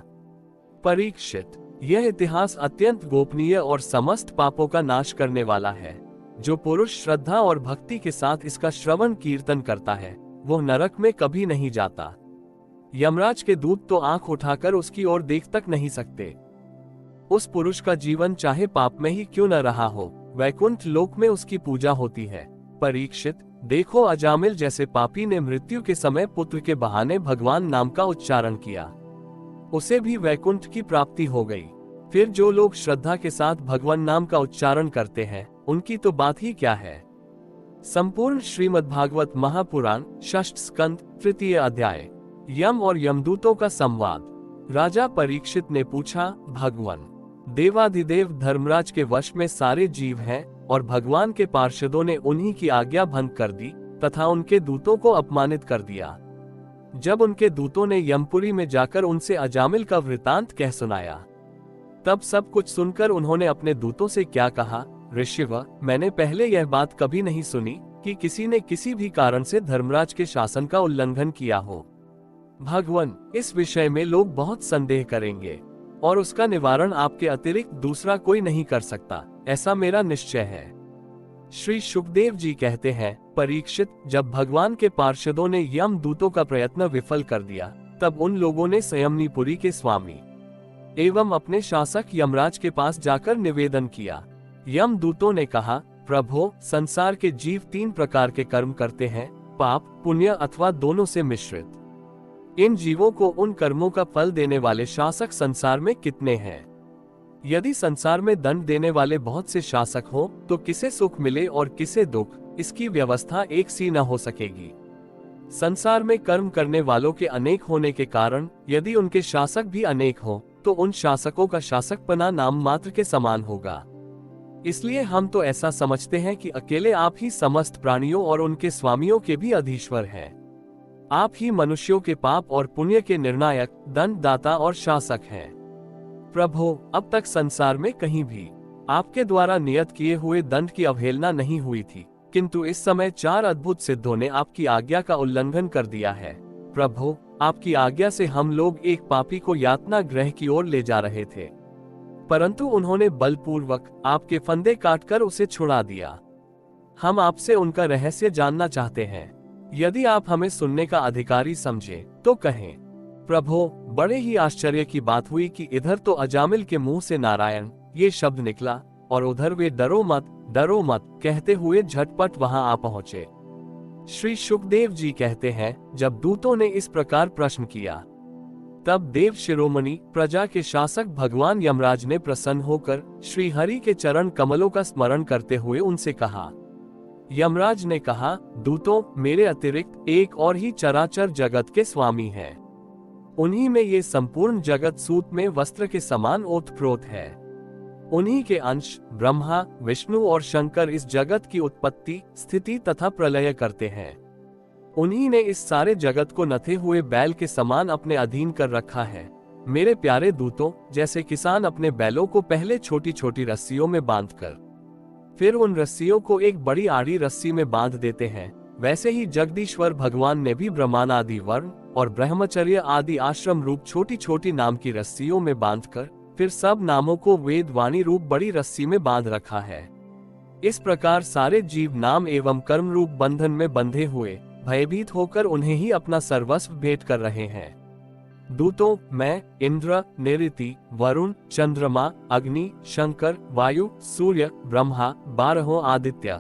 परीक्षित, यह इतिहास अत्यंत गोपनीय और समस्त पापों का नाश करने वाला है। जो पुरुष श्रद्धा और भक्ति के साथ इसका श्रवण कीर्तन करता है, वो नरक में कभी नहीं जाता। यमराज के दूत तो आंख उठाकर उसकी ओर देख तक नहीं सकते। उस पुरुष का जीवन चाहे पाप में ही क्यों न रहा हो, वैकुंठ लोक में उसकी पूजा होती है। परीक्षित, देखो, अजामिल जैसे पापी ने मृत्यु के समय पुत्र के बहाने भगवान नाम का उच्चारण किया, उसे भी वैकुंठ की प्राप्ति हो गई। फिर जो लोग श्रद्धा के साथ भगवान नाम का उच्चारण करते हैं, उनकी तो बात ही क्या है। संपूर्ण श्रीमद्भागवत महापुराण, षष्ठ स्कंद, तृतीय अध्याय। यम और यमदूतों का संवाद। राजा परीक्षित ने पूछा, भगवान देवाधिदेव धर्मराज के वश में सारे जीव हैं और भगवान के पार्षदों ने उन्हीं की आज्ञा भंग कर दी तथा उनके दूतों को अपमानित कर दिया। जब उनके दूतों ने यमपुरी में जाकर उनसे अजामिल का वृतांत कह सुनाया, तब सब कुछ सुनकर उन्होंने अपने दूतों से क्या कहा, ऋषिव, मैंने पहले यह बात कभी नहीं सुनी कि किसी ने किसी भी कारण से धर्मराज के शासन का उल्लंघन किया हो। भगवान, इस विषय में लोग बहुत संदेह करेंगे और उसका निवारण आपके अतिरिक्त दूसरा कोई नहीं कर सकता, ऐसा मेरा निश्चय है। श्री सुखदेव जी कहते हैं, परीक्षित, जब भगवान के पार्षदों ने यम दूतों का प्रयत्न विफल कर दिया, तब उन लोगों ने संयमनीपुरी के स्वामी एवं अपने शासक यमराज के पास जाकर निवेदन किया। यम दूतों ने कहा, प्रभो, संसार के जीव 3 प्रकार के कर्म करते हैं, पाप, पुण्य अथवा दोनों से मिश्रित। इन जीवों को उन कर्मों का फल देने वाले शासक संसार में कितने हैं? यदि संसार में दंड देने वाले बहुत से शासक हो, तो किसे सुख मिले और किसे दुख, इसकी व्यवस्था एक सी न हो सकेगी। संसार में कर्म करने वालों के अनेक होने के कारण यदि उनके शासक भी अनेक हो, तो उन शासकों का शासकपना नाम मात्र के समान होगा। इसलिए हम तो ऐसा समझते हैं कि अकेले आप ही समस्त प्राणियों और उनके स्वामियों के भी अधीश्वर हैं। आप ही मनुष्यों के पाप और पुण्य के निर्णायक, दंडदाता और शासक हैं। प्रभो, अब तक संसार में कहीं भी आपके द्वारा नियत किए हुए दंड की अवहेलना नहीं हुई थी, किंतु इस समय 4 अद्भुत सिद्धों ने आपकी आज्ञा का उल्लंघन कर दिया है। प्रभो, आपकी आज्ञा से हम लोग एक पापी को यातना गृह की ओर ले जा रहे थे, परंतु उन्होंने बलपूर्वक आपके फंदे काटकर उसे छुड़ा दिया। हम आपसे उनका रहस्य जानना चाहते हैं। यदि आप हमें सुनने का अधिकारी समझे तो कहें। प्रभो, बड़े ही आश्चर्य की बात हुई कि इधर तो अजामिल के मुंह से नारायण ये शब्द निकला और उधर वे डरो मत कहते हुए झटपट वहां आ पहुंचे। श्री सुखदेव जी कहते हैं, जब दूतों ने इस प्रकार प्रश्न किया, तब देव शिरोमणि प्रजा के शासक भगवान यमराज ने प्रसन्न होकर श्री हरि के चरण कमलों का स्मरण करते हुए उनसे कहा। यमराज ने कहा, दूतों, मेरे अतिरिक्त एक और ही चराचर जगत के स्वामी हैं। उन्हीं में ये संपूर्ण जगत सूत में वस्त्र के समान ओतप्रोत है। उन्हीं के अंश ब्रह्मा, विष्णु और शंकर इस जगत की उत्पत्ति, स्थिति तथा प्रलय करते हैं। उन्हीं ने इस सारे जगत को नथे हुए बैल के समान अपने अधीन कर रखा है। मेरे प्यारे दूतों, जैसे किसान अपने बैलों को पहले छोटी छोटी रस्सियों में बांधकर फिर उन रस्सियों को एक बड़ी आड़ी रस्सी में बांध देते हैं, वैसे ही जगदीश्वर भगवान ने भी ब्रह्मांड आदि वर्ण और ब्रह्मचर्य आदि आश्रम रूप छोटी छोटी नाम की रस्सियों में बांधकर फिर सब नामों को वेद वाणी रूप बड़ी रस्सी में बांध रखा है। इस प्रकार सारे जीव नाम एवं कर्म रूप बंधन में बंधे हुए भयभीत होकर उन्हें ही अपना सर्वस्व भेंट कर रहे हैं। दूतों, मैं, इंद्र, निऋति, वरुण, चंद्रमा, अग्नि, शंकर, वायु, सूर्य, ब्रह्मा, 12 आदित्य,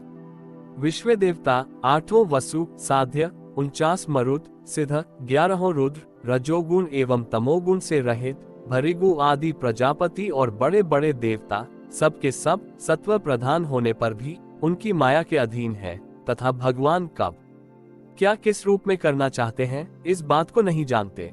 विश्व देवता, 8 वसु, साध्य, 49 मरुत, सिद्ध, 11 रुद्र, रजोगुण एवं तमोगुण से रहित भृगु आदि प्रजापति और बड़े बड़े देवता सब के सब सत्व प्रधान होने पर भी उनकी माया के अधीन है तथा भगवान कब क्या किस रूप में करना चाहते हैं इस बात को नहीं जानते।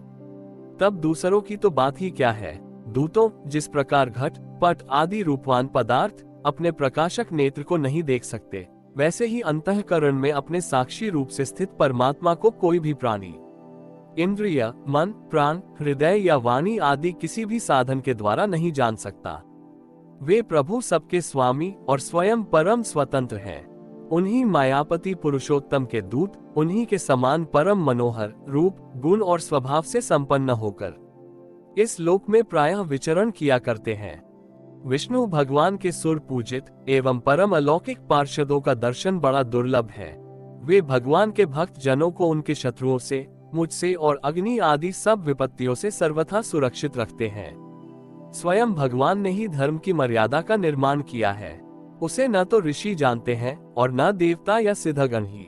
तब दूसरों की तो बात ही क्या है। दूतों, जिस प्रकार घट, पट आदि रूपवान पदार्थ अपने प्रकाशक नेत्र को नहीं देख सकते, वैसे ही अंतःकरण में अपने साक्षी रूप से स्थित परमात्मा को कोई भी प्राणी इंद्रिय, मन, प्राण, हृदय या वाणी आदि किसी भी साधन के द्वारा नहीं जान सकता। वे प्रभु सबके स्वामी और स्वयं परम स्वतंत्र हैं। उन्हीं मायापति पुरुषोत्तम के दूत उन्हीं के समान परम मनोहर रूप, गुण और स्वभाव से संपन्न होकर इस लोक में प्रायः विचरण किया करते हैं। विष्णु भगवान के सुर पूजित एवं परम अलौकिक पार्षदों का दर्शन बड़ा दुर्लभ है। वे भगवान के भक्त जनों को उनके शत्रुओं से, मुझसे और अग्नि आदि सब विपत्तियों से सर्वथा सुरक्षित रखते हैं। स्वयं भगवान ने ही धर्म की मर्यादा का निर्माण किया है। उसे न तो ऋषि जानते हैं और न देवता या सिद्धगण ही।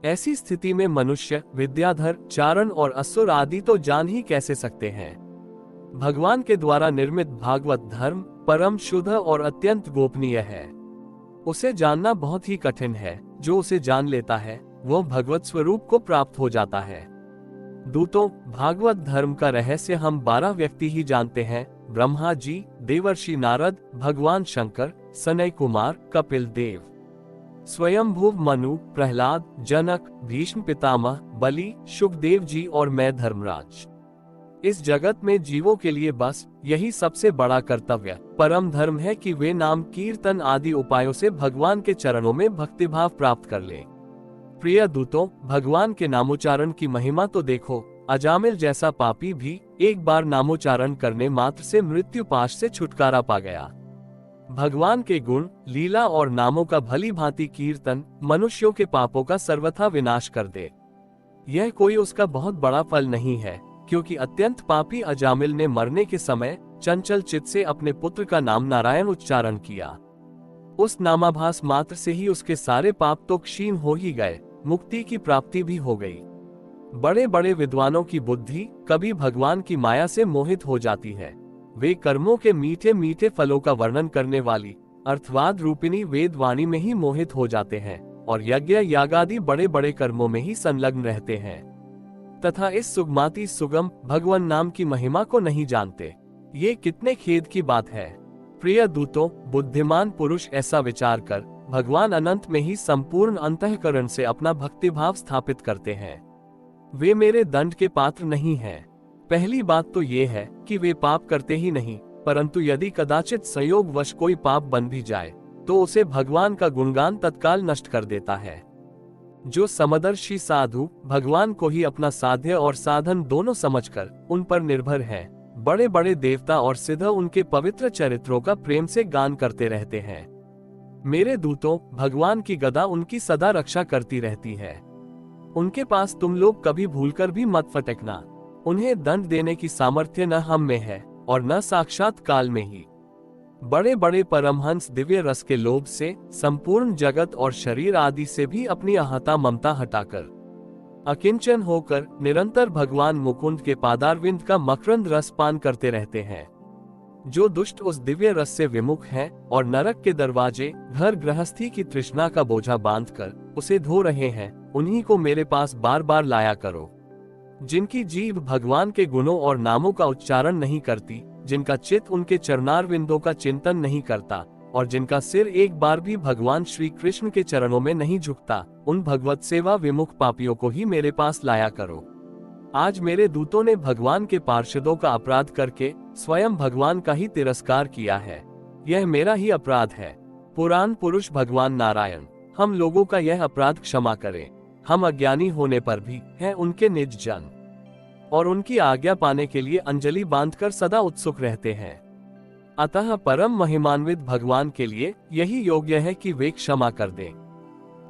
ऐसी स्थिति में मनुष्य, विद्याधर, चारण और असुर आदि तो जान ही कैसे सकते हैं। भगवान के द्वारा निर्मित भागवत धर्म परम शुद्ध और अत्यंत गोपनीय है। उसे जानना बहुत ही कठिन है। जो उसे जान लेता है वह भगवत स्वरूप को प्राप्त हो जाता है। दूतों, भागवत धर्म का रहस्य हम 12 व्यक्ति ही जानते हैं। ब्रह्मा जी, देवर्षि नारद, भगवान शंकर, सनय कुमार, कपिल देव, स्वयंभुव मनु, प्रहलाद, जनक, भीष्म पितामह, बलि, शुकदेव जी और मैं धर्मराज। इस जगत में जीवों के लिए बस यही सबसे बड़ा कर्तव्य परम धर्म है कि वे नाम कीर्तन आदि उपायों से भगवान के चरणों में भक्तिभाव प्राप्त कर लें। प्रिय दूतों, भगवान के नामोच्चारण की महिमा तो देखो। अजामिल जैसा पापी भी एक बार नामोच्चारण करने मात्र से मृत्यु पाश से छुटकारा पा गया। भगवान के गुण, लीला और नामों का भली भांति कीर्तन मनुष्यों के पापों का सर्वथा विनाश कर दे। यह कोई उसका बहुत बड़ा फल नहीं है, क्योंकि अत्यंत पापी अजामिल ने मरने के समय चंचल चित्त से अपने पुत्र का नाम नारायण उच्चारण किया। उस नामाभास मात्र से ही उसके सारे पाप तो क्षीण हो ही गए, मुक्ति की प्राप्ति भी हो गई। बड़े बड़े विद्वानों की बुद्धि कभी भगवान की माया से मोहित हो जाती है। वे कर्मों के मीठे मीठे फलों का वर्णन करने वाली अर्थवाद रूपिणी वेद वाणी में ही मोहित हो जाते हैं और यज्ञ यागादि बड़े बड़े कर्मों में ही संलग्न रहते हैं तथा इस सुगमाति सुगम भगवान नाम की महिमा को नहीं जानते। ये कितने खेद की बात है। प्रिय दूतों, बुद्धिमान पुरुष ऐसा विचार कर भगवान अनंत में ही संपूर्ण अंतःकरण से अपना भक्तिभाव स्थापित करते हैं। वे मेरे दंड के पात्र नहीं हैं। पहली बात तो ये है कि वे पाप करते ही नहीं, परंतु यदि कदाचित संयोगवश कोई पाप बन भी जाए तो उसे भगवान का गुणगान तत्काल नष्ट कर देता है। जो समदर्शी साधु भगवान को ही अपना साध्य और साधन दोनों समझकर उन पर निर्भर है, बड़े बड़े देवता और सिद्ध उनके पवित्र चरित्रों का प्रेम से गान करते रहते हैं। मेरे दूतों, भगवान की गदा उनकी सदा रक्षा करती रहती है। उनके पास तुम लोग कभी भूलकर भी मत फटकना। उन्हें दंड देने की सामर्थ्य न हम में है और न साक्षात काल में ही। बड़े बड़े परमहंस दिव्य रस के लोभ से संपूर्ण जगत और शरीर आदि से भी अपनी अहता ममता हटाकर अकिंचन होकर निरंतर भगवान मुकुंद के पादारविंद का मकरंद रस पान करते रहते हैं। जो दुष्ट उस दिव्य रस से विमुख हैं और नरक के दरवाजे घर गृहस्थी की तृष्णा का बोझा बांधकर उसे धो रहे हैं, उन्हीं को मेरे पास बार बार लाया करो। जिनकी जीभ भगवान के गुणों और नामों का उच्चारण नहीं करती, जिनका चित्त उनके चरणारविंदों का चिंतन नहीं करता और जिनका सिर एक बार भी भगवान श्री कृष्ण के चरणों में नहीं झुकता, उन भगवत सेवा विमुख पापियों को ही मेरे पास लाया करो। आज मेरे दूतों ने भगवान के पार्षदों का अपराध करके स्वयं भगवान का ही तिरस्कार किया है। यह मेरा ही अपराध है। पुराण पुरुष भगवान नारायण हम लोगों का यह अपराध क्षमा करें। हम अज्ञानी होने पर भी हैं उनके निज जन और उनकी आज्ञा पाने के लिए अंजलि बांधकर सदा उत्सुक रहते हैं। अतः परम महिमान्वित भगवान के लिए यही योग्य है कि वे क्षमा कर दें।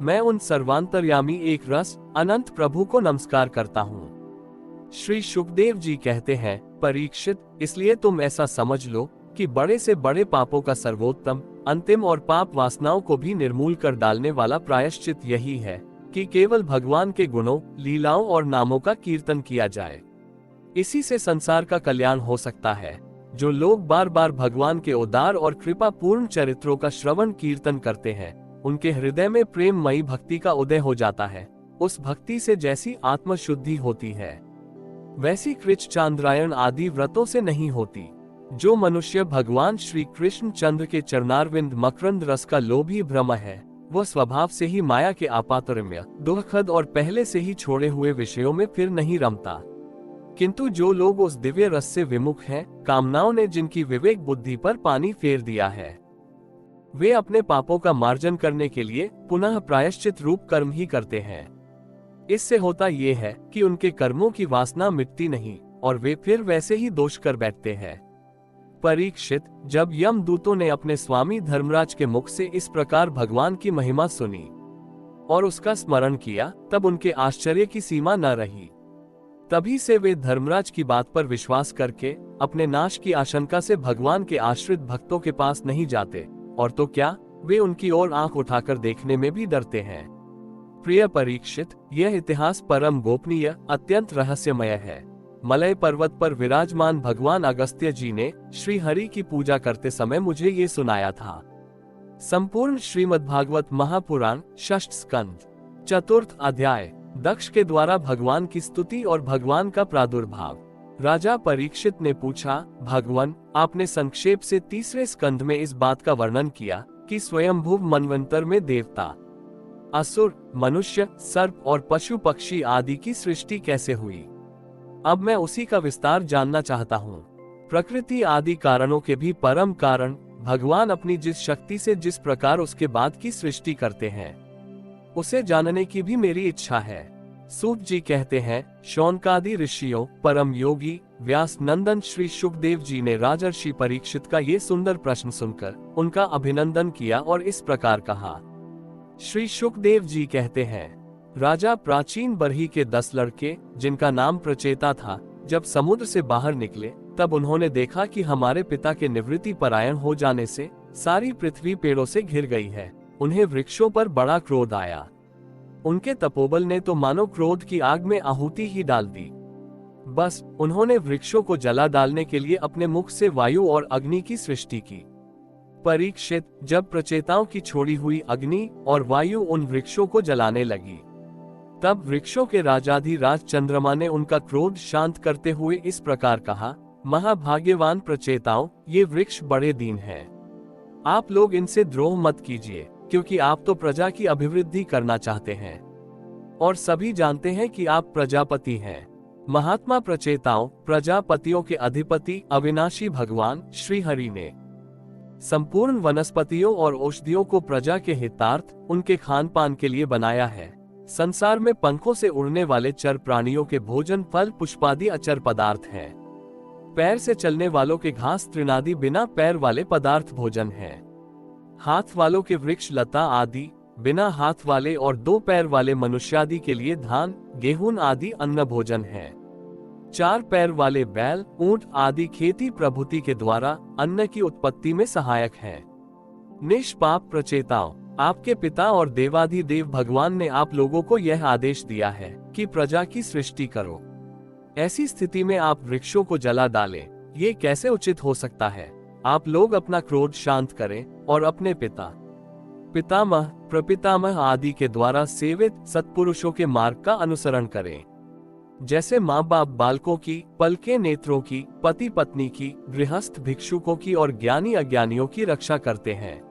मैं उन सर्वांतर्यामी एक रस अनंत प्रभु को नमस्कार करता हूँ। श्री सुखदेव जी कहते हैं, परीक्षित, इसलिए तुम ऐसा समझ लो कि बड़े से बड़े पापों का सर्वोत्तम, अंतिम और पाप वासनाओं को भी निर्मूल कर डालने वाला प्रायश्चित यही है कि केवल भगवान के गुणों, लीलाओं और नामों का कीर्तन किया जाए। इसी से संसार का कल्याण हो सकता है। जो लोग बार बार भगवान के उदार और कृपा पूर्ण चरित्रों का श्रवण कीर्तन करते हैं, उनके हृदय में प्रेममयी भक्ति का उदय हो जाता है। उस भक्ति से जैसी आत्मशुद्धि होती है, वैसी कृच चांद्रायण आदि व्रतों से नहीं होती। जो मनुष्य भगवान श्री कृष्ण चंद्र के चरणारविंद मकरंद रस का लोभी भ्रम है, वह स्वभाव से ही माया के आपातरम्य, दुखद और पहले से ही छोड़े हुए विषयों में फिर नहीं रमता। किंतु जो लोग उस दिव्य रस से विमुख हैं, कामनाओं ने जिनकी विवेक बुद्धि पर पानी फेर दिया है, वे अपने पापों का मार्जन करने के लिए पुनः प्रायश्चित रूप कर्म ही करते हैं। इससे होता ये है कि उनके कर्मों की वासना मिटती नहीं और वे फिर वैसे ही दोष कर बैठते हैं। परीक्षित, जब यमदूतों ने अपने स्वामी धर्मराज के मुख से इस प्रकार भगवान की महिमा सुनी और उसका स्मरण किया, तब उनके आश्चर्य की सीमा न रही। तभी से वे धर्मराज की बात पर विश्वास करके अपने नाश की आशंका से भगवान के आश्रित भक्तों के पास नहीं जाते, और तो क्या, वे उनकी ओर आंख उठाकर देखने में भी डरते हैं। प्रिय परीक्षित, यह इतिहास परम गोपनीय, अत्यंत रहस्यमय है। मलय पर्वत पर विराजमान भगवान अगस्त्य जी ने श्री हरि की पूजा करते समय मुझे ये सुनाया था। संपूर्ण श्रीमद्भागवत महापुराण, षष्ठ स्कंद, चतुर्थ अध्याय। दक्ष के द्वारा भगवान की स्तुति और भगवान का प्रादुर्भाव। राजा परीक्षित ने पूछा, भगवान, आपने संक्षेप से तीसरे स्कंद में इस बात का वर्णन किया कि स्वयंभू मनवंतर में देवता, असुर, मनुष्य, सर्प और पशु पक्षी आदि की सृष्टि कैसे हुई। अब मैं उसी का विस्तार जानना चाहता हूँ। प्रकृति आदि कारणों के भी परम कारण भगवान अपनी जिस शक्ति से जिस प्रकार उसके बाद की सृष्टि करते हैं, उसे जानने की भी मेरी इच्छा है। सूत जी कहते हैं, शौनकादि ऋषियों, परम योगी व्यास नंदन श्री सुखदेव जी ने राजर्षि परीक्षित का ये सुंदर प्रश्न सुनकर उनका अभिनंदन किया और इस प्रकार कहा। श्री सुखदेव जी कहते हैं, राजा प्राचीन बरही के 10 लड़के, जिनका नाम प्रचेता था, जब समुद्र से बाहर निकले, तब उन्होंने देखा कि हमारे पिता के निवृत्ति परायण हो जाने से सारी पृथ्वी पेड़ों से घिर गई है। उन्हें वृक्षों पर बड़ा क्रोध आया। उनके तपोबल ने तो मानो क्रोध की आग में आहुति ही डाल दी। बस उन्होंने वृक्षों को जला डालने के लिए अपने मुख से वायु और अग्नि की सृष्टि की। परीक्षित, जब प्रचेताओं की छोड़ी हुई अग्नि और वायु उन वृक्षों को जलाने लगी, तब वृक्षों के राजाधिराज चंद्रमा ने उनका क्रोध शांत करते हुए इस प्रकार कहा, महाभाग्यवान प्रचेताओं, ये वृक्ष बड़े दीन हैं। आप लोग इनसे द्रोह मत कीजिए, क्योंकि आप तो प्रजा की अभिवृद्धि करना चाहते हैं और सभी जानते हैं कि आप प्रजापति हैं। महात्मा प्रचेताओं, प्रजापतियों के अधिपति अविनाशी भगवान श्री हरि ने संपूर्ण वनस्पतियों और औषधियों को प्रजा के हितार्थ, उनके खान पान के लिए बनाया है। संसार में पंखों से उड़ने वाले चर प्राणियों के भोजन फल पुष्पादि अचर पदार्थ हैं। पैर से चलने वालों के घास तृणादि बिना पैर वाले पदार्थ भोजन हैं। हाथ वालों के वृक्ष लता आदि, बिना हाथ वाले और 2 पैर वाले मनुष्यादि के लिए धान, गेहूं आदि अन्न भोजन है। 4 पैर वाले बैल, ऊंट आदि खेती प्रभुति के द्वारा अन्न की उत्पत्ति में सहायक हैं। निष्पाप प्रचेताओं, आपके पिता और देवाधिदेव भगवान ने आप लोगों को यह आदेश दिया है कि प्रजा की सृष्टि करो। ऐसी स्थिति में आप वृक्षों को जला डालें, ये कैसे उचित हो सकता है। आप लोग अपना क्रोध शांत करें और अपने पितामह, प्रपितामह आदि के द्वारा सेवित सत्पुरुषों के मार्ग का अनुसरण करें। जैसे माँ बाप बालकों की, पलके नेत्रों की, पति पत्नी की, गृहस्थ भिक्षुकों की और ज्ञानी अज्ञानियों की रक्षा करते हैं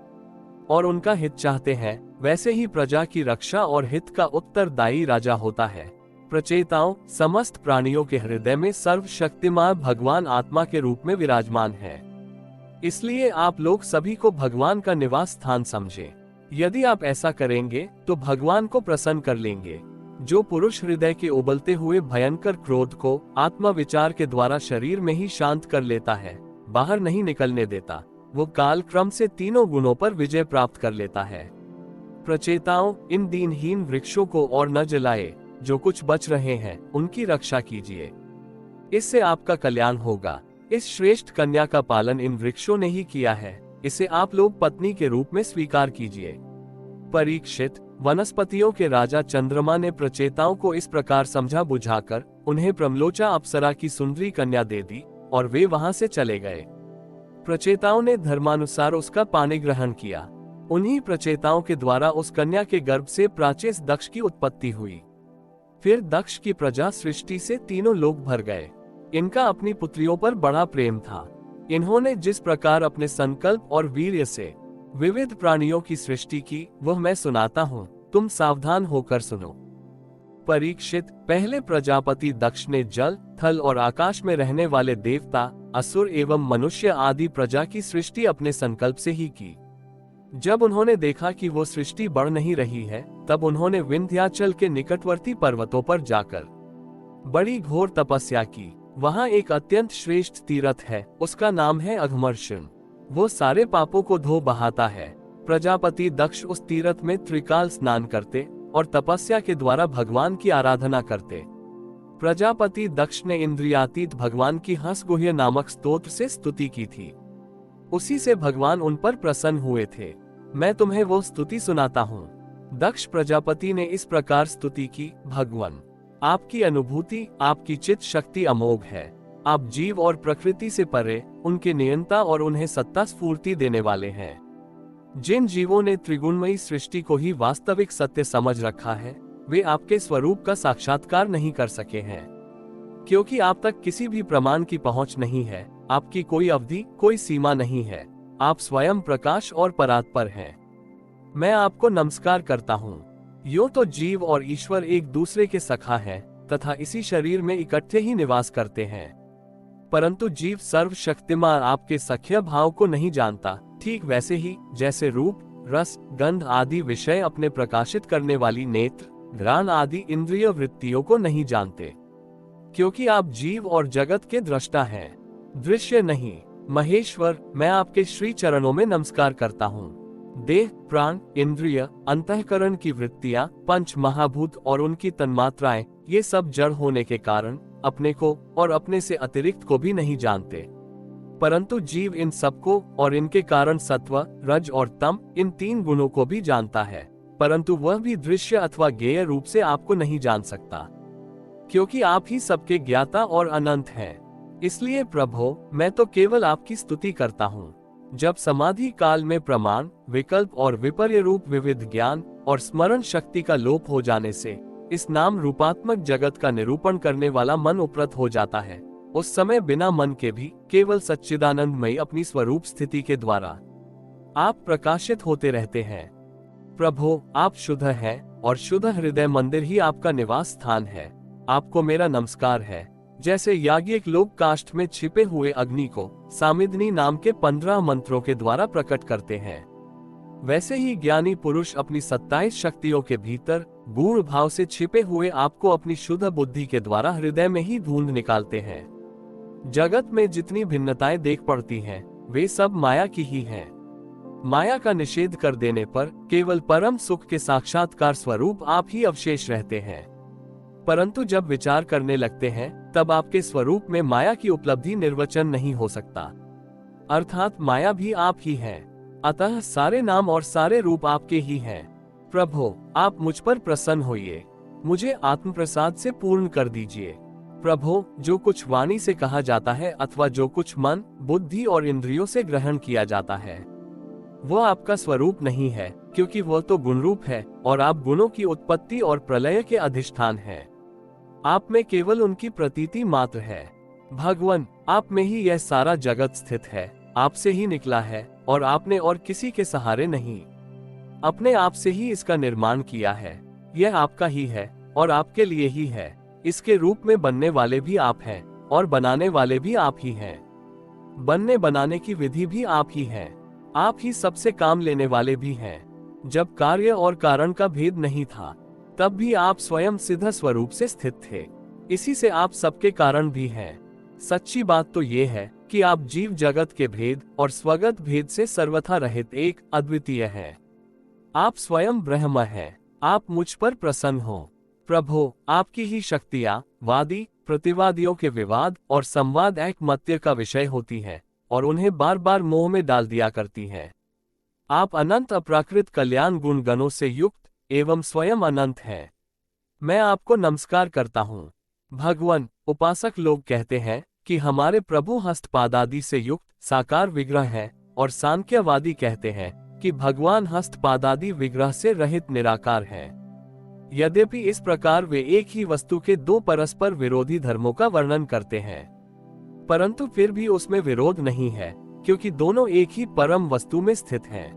और उनका हित चाहते हैं, वैसे ही प्रजा की रक्षा और हित का उत्तरदायी राजा होता है। प्रचेताओं, समस्त प्राणियों के हृदय में सर्वशक्तिमान भगवान आत्मा के रूप में विराजमान है। इसलिए आप लोग सभी को भगवान का निवास स्थान समझें। यदि आप ऐसा करेंगे तो भगवान को प्रसन्न कर लेंगे। जो पुरुष हृदय के उबलते हुए भयंकर क्रोध को आत्मा विचार के द्वारा शरीर में ही शांत कर लेता है, बाहर नहीं निकलने देता। वो काल क्रम से तीनों गुणों पर विजय प्राप्त कर लेता है। प्रचेताओं, इन दीनहीन वृक्षों को और न जलाए, जो कुछ बच रहे हैं उनकी रक्षा कीजिए, इससे आपका कल्याण होगा। इस श्रेष्ठ कन्या का पालन इन वृक्षों ने ही किया है, इसे आप लोग पत्नी के रूप में स्वीकार कीजिए। परीक्षित, वनस्पतियों के राजा चंद्रमा ने प्रचेताओं को इस प्रकार समझा बुझाकर उन्हें प्रमलोचा अप्सरा की सुंदरी कन्या दे दी और वे वहां से चले गए। प्रचेताओं ने धर्मानुसार उसका पानी ग्रहण किया। उन्हीं प्रचेताओं के द्वारा उस कन्या के गर्भ से प्राचेस दक्ष की उत्पत्ति हुई। फिर दक्ष की प्रजा सृष्टि से तीनों लोग भर गए। इनका अपनी पुत्रियों पर बड़ा प्रेम था। इन्होंने जिस प्रकार अपने संकल्प और वीर्य से विविध प्राणियों की सृष्टि की, वह मैं सुनाता हूँ, तुम सावधान होकर सुनो। परीक्षित, पहले प्रजापति दक्ष ने जल, थल और आकाश में रहने वाले देवता, असुर एवं मनुष्य आदि प्रजा की सृष्टि अपने संकल्प से ही की। जब उन्होंने देखा कि वो सृष्टि बढ़ नहीं रही है, तब उन्होंने विंध्याचल के निकटवर्ती पर्वतों पर जाकर बड़ी घोर तपस्या की। वहां एक अत्यंत श्रेष्ठ तीर्थ है, उसका नाम है अघमर्षण। वो सारे पापों को धो बहाता है। प्रजापति दक्ष उस तीर्थ में त्रिकाल स्नान करते और तपस्या के द्वारा भगवान की आराधना करते। प्रजापति दक्ष ने इंद्रियातीत भगवान की हंसगुह्य नामक स्तोत्र से स्तुति की थी। उसी से भगवान उन पर प्रसन्न हुए थे। मैं तुम्हें वो स्तुति सुनाता हूँ। दक्ष प्रजापति ने इस प्रकार स्तुति की, भगवान, आपकी अनुभूति, आपकी चित्त शक्ति अमोघ है। आप जीव और प्रकृति से परे, उनके नियंता और उन्हें सत्ता स्फूर्ति देने वाले हैं। जिन जीवों ने त्रिगुणमयी सृष्टि को ही वास्तविक सत्य समझ रखा है, वे आपके स्वरूप का साक्षात्कार नहीं कर सके हैं, क्योंकि आप तक किसी भी प्रमाण की पहुंच नहीं है। आपकी कोई अवधि, कोई सीमा नहीं है। आप स्वयं प्रकाश और परात्पर हैं। मैं आपको नमस्कार करता हूँ। यूं तो जीव और ईश्वर एक दूसरे के सखा हैं तथा इसी शरीर में इकट्ठे ही निवास करते हैं, परंतु जीव सर्वशक्तिमान आपके सख्य भाव को नहीं जानता। ठीक वैसे ही जैसे रूप, रस, गंध आदि विषय अपने प्रकाशित करने वाली नेत्र, घ्राण आदि इंद्रिय वृत्तियों को नहीं जानते, क्योंकि आप जीव और जगत के दृष्टा हैं, दृश्य नहीं। महेश्वर, मैं आपके श्री चरणों में नमस्कार करता हूँ। देह, प्राण, इंद्रिय, अंतःकरण की वृत्तियां, पंच महाभूत और उनकी तन्मात्राएं, ये सब जड़ होने के कारण अपने को और अपने से अतिरिक्त को भी नहीं जानते, परंतु जीव इन सबको और इनके कारण सत्व, रज और तम, इन तीन गुणों को भी जानता है, परंतु वह भी दृश्य अथवा ज्ञेय रूप से आपको नहीं जान सकता, क्योंकि आप ही सबके ज्ञाता और अनंत हैं। इसलिए प्रभो, मैं तो केवल आपकी स्तुति करता हूँ। जब समाधि काल में प्रमाण, विकल्प और विपर्य रूप विविध ज्ञान और स्मरण शक्ति का लोप हो जाने से इस नाम रूपात्मक जगत का निरूपण करने वाला मन उपरत हो जाता है, उस समय बिना मन के भी केवल सच्चिदानंदमयी अपनी स्वरूप स्थिति के द्वारा आप प्रकाशित होते रहते हैं। प्रभो, आप शुद्ध हैं और शुद्ध हृदय मंदिर ही आपका निवास स्थान है। आपको मेरा नमस्कार है। जैसे याज्ञिक लोग काष्ठ में छिपे हुए अग्नि को सामिदनी नाम के 15 मंत्रों के द्वारा प्रकट करते हैं, वैसे ही ज्ञानी पुरुष अपनी 27 शक्तियों के भीतर गूढ़ भाव से छिपे हुए आपको अपनी शुद्ध बुद्धि के द्वारा हृदय में ही ढूंढ निकालते हैं। जगत में जितनी भिन्नताएं देख पड़ती हैं, वे सब माया की ही हैं। माया का निषेध कर देने पर केवल परम सुख के साक्षात्कार स्वरूप आप ही अवशेष रहते हैं, परंतु जब विचार करने लगते हैं तब आपके स्वरूप में माया की उपलब्धि निर्वचन नहीं हो सकता, अर्थात माया भी आप ही हैं। अतः सारे नाम और सारे रूप आपके ही हैं। प्रभो, आप मुझ पर प्रसन्न होइए, मुझे आत्म प्रसाद से पूर्ण कर दीजिए। प्रभो, जो कुछ वाणी से कहा जाता है अथवा जो कुछ मन, बुद्धि और इंद्रियों से ग्रहण किया जाता है, वह आपका स्वरूप नहीं है, क्योंकि वह तो गुणरूप है और आप गुणों की उत्पत्ति और प्रलय के अधिष्ठान हैं। आप में केवल उनकी प्रतीति मात्र है। भगवान, आप में ही यह सारा जगत स्थित है, आपसे ही निकला है और आपने और किसी के सहारे नहीं, अपने आप से ही इसका निर्माण किया है। यह आपका ही है और आपके लिए ही है। इसके रूप में बनने वाले भी आप हैं और बनाने वाले भी आप ही हैं। बनने बनाने की विधि भी आप ही हैं। आप ही सबसे काम लेने वाले भी हैं। जब कार्य और कारण का भेद नहीं था, तब भी आप स्वयं सिद्ध स्वरूप से स्थित थे। इसी से आप सबके कारण भी हैं। सच्ची बात तो ये है जबकि आप जीव जगत के भेद और स्वगत भेद से सर्वथा रहित एक अद्वितीय हैं। आप स्वयं ब्रह्म हैं। आप मुझ पर प्रसन्न हो प्रभु। आपकी ही शक्तियां वादी प्रतिवादियों के विवाद और संवाद एकमत्य का विषय होती हैं और उन्हें बार बार मोह में डाल दिया करती हैं। आप अनंत अप्राकृत कल्याण गुण गणों से युक्त एवं स्वयं अनंत हैं। मैं आपको नमस्कार करता हूँ। भगवान, उपासक लोग कहते हैं कि हमारे प्रभु हस्तपादादि से युक्त साकार विग्रह है और सांख्यवादी कहते हैं कि भगवान हस्तपादादि विग्रह से रहित निराकार हैं। यद्यपि इस प्रकार वे एक ही वस्तु के दो परस्पर विरोधी धर्मों का वर्णन करते हैं, परंतु फिर भी उसमें विरोध नहीं है, क्योंकि दोनों एक ही परम वस्तु में स्थित हैं।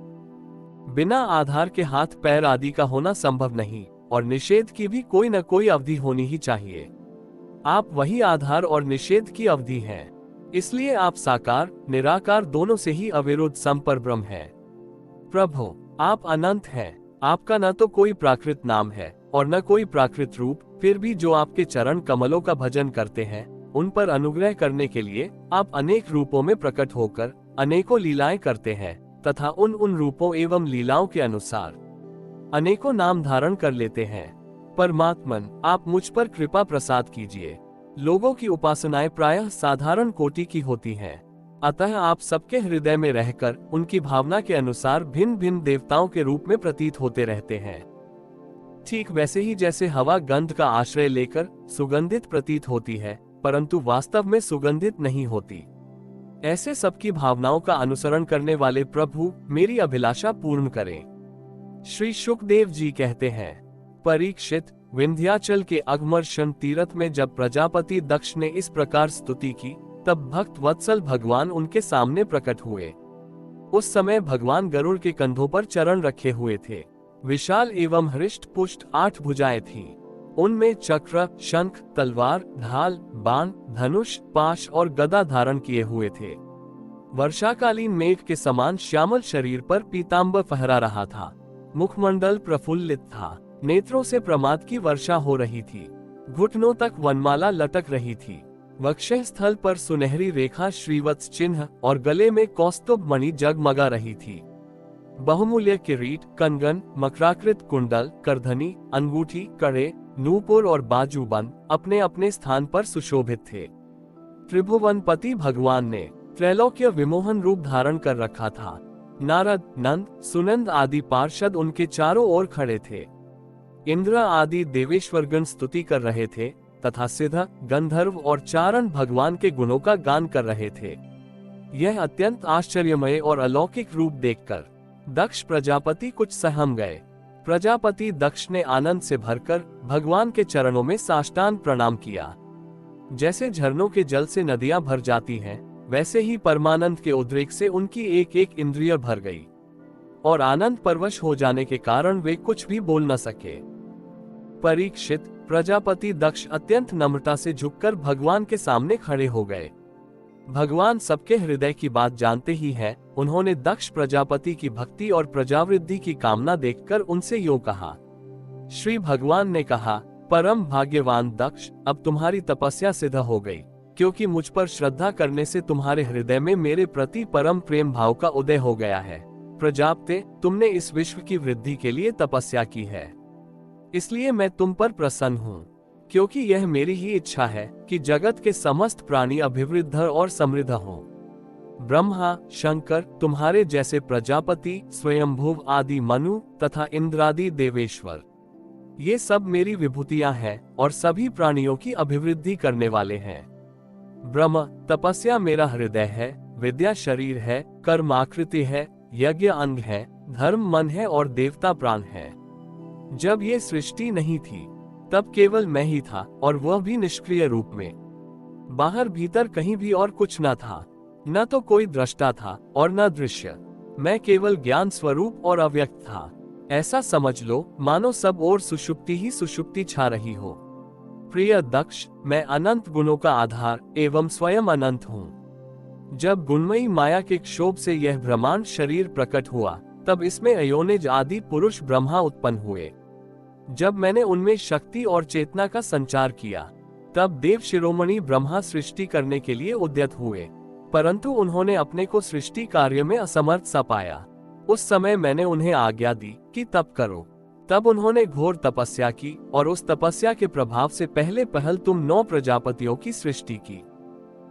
बिना आधार के हाथ पैर आदि का होना संभव नहीं और निषेध की भी कोई न कोई अवधि होनी ही चाहिए। आप वही आधार और निषेध की अवधि हैं। इसलिए आप साकार निराकार दोनों से ही अविरुद्ध संपर ब्रह्म हैं। प्रभु, आप अनंत हैं। आपका न तो कोई प्राकृत नाम है और न कोई प्राकृत रूप, फिर भी जो आपके चरण कमलों का भजन करते हैं उन पर अनुग्रह करने के लिए आप अनेक रूपों में प्रकट होकर अनेकों लीलाएं करते हैं तथा उन रूपों एवं लीलाओं के अनुसार अनेकों नाम धारण कर लेते हैं। परमात्मन, आप मुझ पर कृपा प्रसाद कीजिए। लोगों की उपासनाएं प्रायः साधारण कोटि की होती हैं, अतः आप सबके हृदय में रहकर उनकी भावना के अनुसार भिन्न भिन्न देवताओं के रूप में प्रतीत होते रहते हैं। ठीक वैसे ही जैसे हवा गंध का आश्रय लेकर सुगंधित प्रतीत होती है परंतु वास्तव में सुगंधित नहीं होती, ऐसे सबकी भावनाओं का अनुसरण करने वाले प्रभु मेरी अभिलाषा पूर्ण करें। श्री शुकदेव जी कहते हैं, परीक्षित, विंध्याचल के अघमर्षण तीर्थ में जब प्रजापति दक्ष ने इस प्रकार स्तुति की तब भक्त वत्सल भगवान उनके सामने प्रकट हुए। उस समय भगवान गरुड़ के कंधों पर चरण रखे हुए थे। विशाल एवं हृष्ट पुष्ट 8 भुजाएं थीं। उनमें चक्र, शंख, तलवार, ढाल, बाण, धनुष, पाश और गदा धारण किए हुए थे। वर्षाकालीन मेघ के समान श्यामल शरीर पर पीतांबर फहरा रहा था। मुखमंडल प्रफुल्लित था। नेत्रों से प्रमाद की वर्षा हो रही थी। घुटनों तक वनमाला लटक रही थी। वक्षः स्थल पर सुनहरी रेखा श्रीवत्स चिन्ह और गले में कौस्तुभ मणि जगमगा रही थी। बहुमूल्य किरीट, कंगन, मकराकृत कुंडल, करधनी, अंगूठी, कड़े, नूपुर और बाजूबंद अपने अपने स्थान पर सुशोभित थे। त्रिभुवनपति भगवान ने त्रैलोक्य विमोहन रूप धारण कर रखा था। नारद, नंद, सुनंद आदि पार्षद उनके चारों ओर खड़े थे। इंद्र आदि देवेश्वरगण स्तुति कर रहे थे तथा सिद्ध, गंधर्व और चारण भगवान के गुणों का गान कर रहे थे। यह अत्यंत आश्चर्यमय और अलौकिक रूप देखकर दक्ष प्रजापति कुछ सहम गए। प्रजापति दक्ष ने आनंद से भरकर भगवान के चरणों में साष्टांग प्रणाम किया। जैसे झरनों के जल से नदियां भर जाती हैं, वैसे ही परमानंद के उद्रेक से उनकी एक एक इंद्रिय भर गई और आनंद परवश हो जाने के कारण वे कुछ भी बोल न सके। परीक्षित, प्रजापति दक्ष अत्यंत नम्रता से झुककर भगवान के सामने खड़े हो गए। भगवान सबके हृदय की बात जानते ही हैं। उन्होंने दक्ष प्रजापति की भक्ति और प्रजावृद्धि की कामना देखकर उनसे यूं कहा। श्री भगवान ने कहा, परम भाग्यवान दक्ष, अब तुम्हारी तपस्या सिद्ध हो गई, क्योंकि मुझ पर श्रद्धा करने से तुम्हारे हृदय में मेरे प्रति परम प्रेम भाव का उदय हो गया है। प्रजापते, तुमने इस विश्व की वृद्धि के लिए तपस्या की है, इसलिए मैं तुम पर प्रसन्न हूँ, क्योंकि यह मेरी ही इच्छा है कि जगत के समस्त प्राणी अभिवृद्ध और समृद्ध हों। ब्रह्मा, शंकर, तुम्हारे जैसे प्रजापति, स्वयंभुव आदि मनु तथा इंद्रादि देवेश्वर, ये सब मेरी विभूतियां हैं और सभी प्राणियों की अभिवृद्धि करने वाले हैं। ब्रह्म, तपस्या मेरा हृदय है, विद्या शरीर है, कर्म आकृति है, यज्ञ अंग है, धर्म मन है और देवता प्राण है। जब ये सृष्टि नहीं थी तब केवल मैं ही था और वह भी निष्क्रिय रूप में। बाहर भीतर कहीं भी और कुछ न था, न तो कोई दृष्टा था और न दृश्य। मैं केवल ज्ञान स्वरूप और अव्यक्त था। ऐसा समझ लो मानो सब और सुषुप्ति ही सुषुप्ति छा रही हो। प्रिय दक्ष, मैं अनंत गुणों का आधार एवं स्वयं अनंत हूँ। जब गुणमयी माया के क्षोभ से यह ब्रह्मांड शरीर प्रकट हुआ तब इसमें अयोनिज आदि पुरुष ब्रह्मा उत्पन्न हुए। जब मैंने उनमें शक्ति और चेतना का संचार किया तब देव शिरोमणि ब्रह्मा सृष्टि करने के लिए उद्यत हुए। परंतु उन्होंने अपने को सृष्टि कार्य में असमर्थ सा पाया। उस समय मैंने उन्हें आज्ञा दी कि तप करो। तब उन्होंने घोर तपस्या की और उस तपस्या के प्रभाव से पहले पहल तुम 9 प्रजापतियों की सृष्टि की।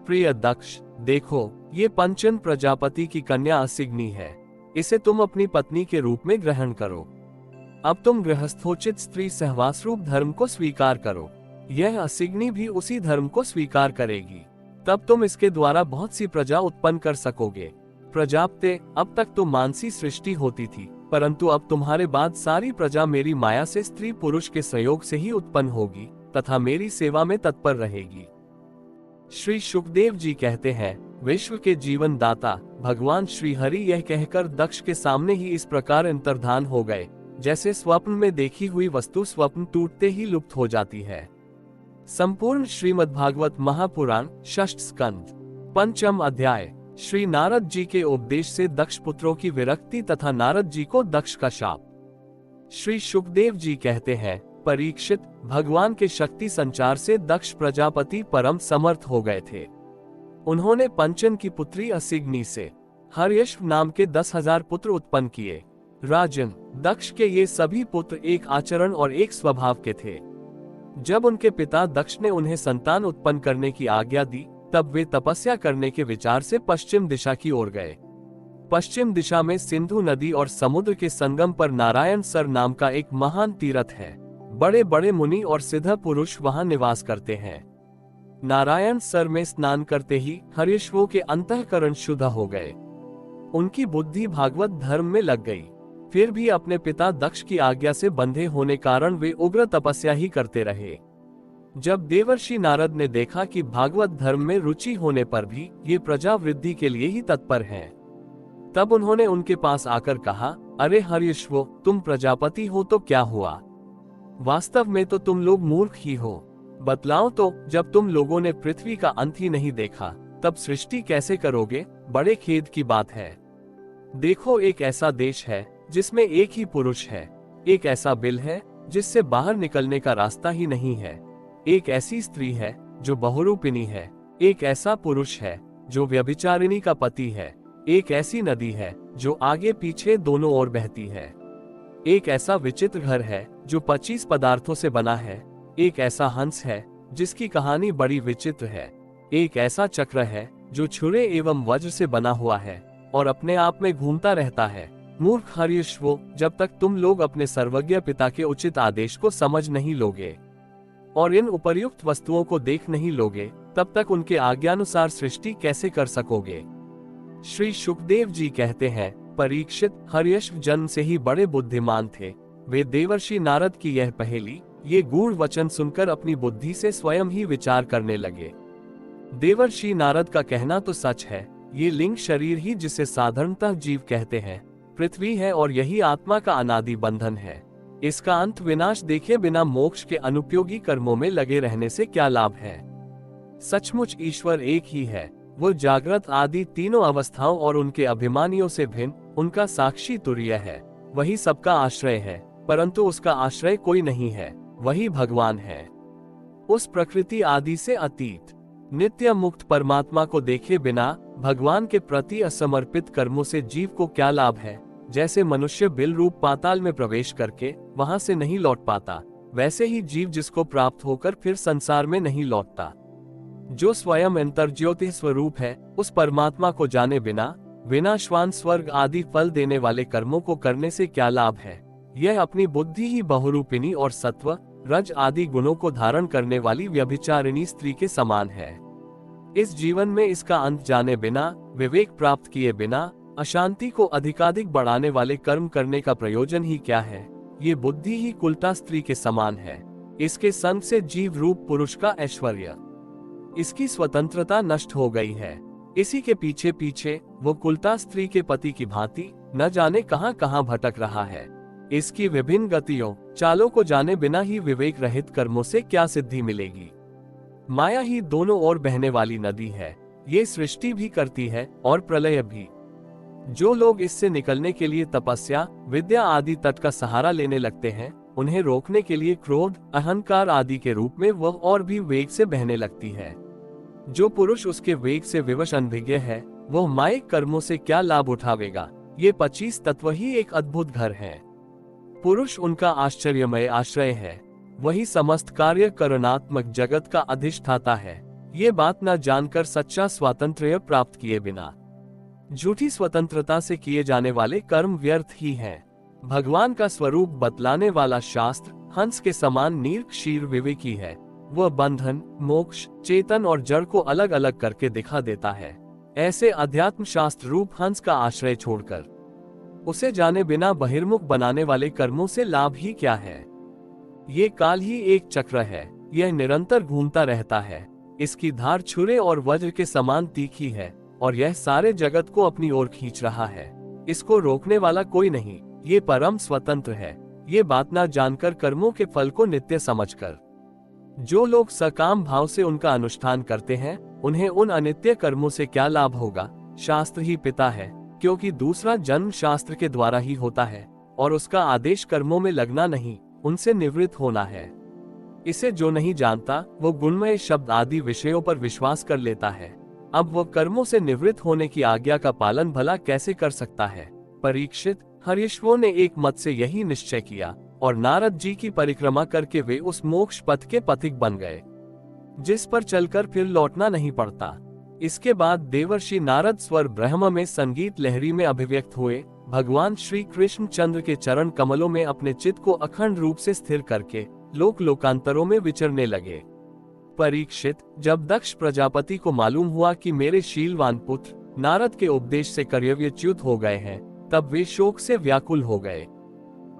प्रिय दक्ष, देखो, ये पंचन प्रजापति की कन्या असिग्नी है। इसे तुम अपनी पत्नी के रूप में ग्रहण करो। अब तुम गृहस्थोचित स्त्री सहवास रूप धर्म को स्वीकार करो। यह असिग्नी भी उसी धर्म को स्वीकार करेगी। तब तुम इसके द्वारा बहुत सी प्रजा उत्पन्न कर सकोगे। प्रजापते, अब तक तो मानसी सृष्टि होती थी, परंतु अब तुम्हारे बाद सारी प्रजा मेरी माया से स्त्री पुरुष के सहयोग से ही उत्पन्न होगी तथा मेरी सेवा में तत्पर रहेगी। श्री सुखदेव जी कहते हैं, विश्व के जीवन दाता भगवान श्री हरि यह कहकर दक्ष के सामने ही इस प्रकार अंतर्धान हो गए, जैसे स्वप्न में देखी हुई वस्तु स्वप्न टूटते ही लुप्त हो जाती है। संपूर्ण श्रीमद्भागवत महापुराण षष्ठ स्कंद पंचम अध्याय। श्री नारद जी के उपदेश से दक्ष पुत्रों की विरक्ति तथा नारद जी को दक्ष का शाप। श्री सुखदेव जी कहते हैं, परीक्षित, भगवान के शक्ति संचार से दक्ष प्रजापति परम समर्थ हो गए थे। उन्होंने पंचन की पुत्री असिग्नी से हर्यश्व नाम के 10,000 पुत्र उत्पन्न किए। राजन, दक्ष के ये सभी पुत्र एक आचरण और एक स्वभाव के थे। जब उनके पिता दक्ष ने उन्हें संतान उत्पन्न करने की आज्ञा दी, तब वे तपस्या करने के विचार से पश्चिम दिशा की ओर गए। पश्चिम दिशा में सिंधु नदी और समुद्र के संगम पर नारायण सर नाम का एक महान तीर्थ है। बड़े बड़े मुनि और सिद्ध पुरुष वहां निवास करते हैं। नारायण सर में स्नान करते ही हर्यश्वों के अंतःकरण शुद्ध हो गए। उनकी बुद्धि भागवत धर्म में लग गई। फिर भी अपने पिता दक्ष की आज्ञा से बंधे होने कारण वे उग्र तपस्या ही करते रहे। जब देवर्षि नारद ने देखा कि भागवत धर्म में रुचि होने पर भी ये प्रजा वृद्धि के लिए ही तत्पर हैं, तब उन्होंने उनके पास आकर कहा, अरे हर्यश्वो, तुम प्रजापति हो तो क्या हुआ? वास्तव में तो तुम लोग मूर्ख ही हो। बतलाओ तो, जब तुम लोगों ने पृथ्वी का अंत ही नहीं देखा, तब सृष्टि कैसे करोगे? बड़े खेद की बात है। देखो, एक ऐसा देश है जिसमें एक ही पुरुष है, एक ऐसा बिल है जिससे बाहर निकलने का रास्ता ही नहीं है, एक ऐसी स्त्री है जो बहुरूपिणी है, एक ऐसा पुरुष है जो व्यभिचारिणी का पति है, एक ऐसी नदी है जो आगे पीछे दोनों ओर बहती है, एक ऐसा विचित्र घर है जो 25 पदार्थों से बना है, एक ऐसा हंस है जिसकी कहानी बड़ी विचित्र है, एक ऐसा चक्र है जो छुरे एवं वज्र से बना हुआ है और अपने आप में घूमता रहता है। मूर्ख हर्यश्वो, जब तक तुम लोग अपने सर्वज्ञ पिता के उचित आदेश को समझ नहीं लोगे और इन उपर्युक्त वस्तुओं को देख नहीं लोगे, तब तक उनके आज्ञानुसार सृष्टि कैसे कर सकोगे? श्री सुखदेव जी कहते हैं, परीक्षित, हर्यश्व जन्म से ही बड़े बुद्धिमान थे। वे देवर्षि नारद की यह पहेली, ये गूढ़ वचन सुनकर अपनी बुद्धि से स्वयं ही विचार करने लगे। देवर्षि नारद का कहना तो सच है। ये लिंग शरीर ही, जिसे साधारणतः जीव कहते हैं, पृथ्वी है और यही आत्मा का अनादि बंधन है। इसका अंत विनाश देखे बिना मोक्ष के अनुपयोगी कर्मों में लगे रहने से क्या लाभ है? सचमुच ईश्वर एक ही है। वो जागृत आदि तीनों अवस्थाओं और उनके अभिमानियों से भिन्न, उनका साक्षी तुर्य है। वही सबका आश्रय है, परंतु उसका आश्रय कोई नहीं है, वही भगवान है। उस प्रकृति आदि से अतीत नित्य मुक्त परमात्मा को देखे बिना भगवान के प्रति असमर्पित कर्मों से जीव को क्या लाभ है? जैसे मनुष्य बिल रूप पाताल में प्रवेश करके वहां से नहीं लौट पाता, वैसे ही जीव जिसको प्राप्त होकर फिर संसार में नहीं लौटता। जो स्वयं अंतर्ज्योति स्वरूप है, उस परमात्मा को जाने बिना विनाशवान स्वर्ग आदि फल देने वाले कर्मों को करने से क्या लाभ है? यह अपनी बुद्धि ही बहुरूपिणी और सत्व रज आदि गुणों को धारण करने वाली व्यभिचारिणी स्त्री के समान है। इस जीवन में इसका अंत जाने बिना, विवेक प्राप्त किए बिना अशांति को अधिकाधिक बढ़ाने वाले कर्म करने का प्रयोजन ही क्या है? ये बुद्धि ही कुलटा स्त्री के समान है। इसके संग से जीव रूप पुरुष का ऐश्वर्य, इसकी स्वतंत्रता नष्ट हो गई है। इसी के पीछे पीछे वो कुलटा स्त्री के पति की भांति न जाने कहां कहां भटक रहा है। इसकी विभिन्न गतियों चालों को जाने बिना ही विवेक रहित कर्मों से क्या सिद्धि मिलेगी? माया ही दोनों ओर बहने वाली नदी है। ये सृष्टि भी करती है और प्रलय भी। जो लोग इससे निकलने के लिए तपस्या, विद्या आदि तट का सहारा लेने लगते हैं, उन्हें रोकने के लिए क्रोध, अहंकार आदि के रूप में वह और भी वेग से बहने लगती है। जो पुरुष उसके वेग से विवश अनभिज्ञ है, वह मायिक कर्मों से क्या लाभ उठावेगा। ये 25 तत्व ही एक अद्भुत घर है। पुरुष उनका आश्चर्यमय आश्रय है, वही समस्त कार्य करणात्मक जगत का अधिष्ठाता है। ये बात न जानकर सच्चा स्वातंत्र्य प्राप्त किए बिना झूठी स्वतंत्रता से किए जाने वाले कर्म व्यर्थ ही हैं। भगवान का स्वरूप बतलाने वाला शास्त्र हंस के समान निर्क्षीर विवेकी है। वह बंधन, मोक्ष, चेतन और जड़ को अलग अलग करके दिखा देता है। ऐसे अध्यात्म शास्त्र रूप हंस का आश्रय छोड़कर उसे जाने बिना बहिर्मुख बनाने वाले कर्मों से लाभ ही क्या है। ये काल ही एक चक्र है, यह निरंतर घूमता रहता है। इसकी धार छुरे और वज्र के समान तीखी है और यह सारे जगत को अपनी ओर खींच रहा है। इसको रोकने वाला कोई नहीं, ये परम स्वतंत्र है। ये बात ना जानकर कर्मों के फल को नित्य समझकर जो लोग सकाम भाव से उनका अनुष्ठान करते हैं, उन्हें उन अनित्य कर्मों से क्या लाभ होगा। शास्त्र ही पिता है, क्योंकि दूसरा जन्म शास्त्र के द्वारा ही होता है और उसका आदेश कर्मों में लगना नहीं, उनसे निवृत्त होना है। इसे जो नहीं जानता वो गुणमय शब्द आदि विषयों पर विश्वास कर लेता है। अब वह कर्मों से निवृत्त होने की आज्ञा का पालन भला कैसे कर सकता है। परीक्षित, हर्षियों ने एक मत से यही निश्चय किया और नारद जी की परिक्रमा करके वे उस मोक्ष पथ के पथिक बन गए, जिस पर चलकर फिर लौटना नहीं पड़ता। इसके बाद देवर्षि नारद स्वर ब्रह्म में संगीत लहरी में अभिव्यक्त हुए। भगवान श्री कृष्ण चंद्र के चरण कमलों में अपने चित्त को अखंड रूप से स्थिर करके लोक लोकांतरों में विचरने लगे। परीक्षित, जब दक्ष प्रजापति को मालूम हुआ कि मेरे शीलवान पुत्र नारद के उपदेश से कर्तव्यच्युत हो गए हैं, तब वे शोक से व्याकुल हो गए।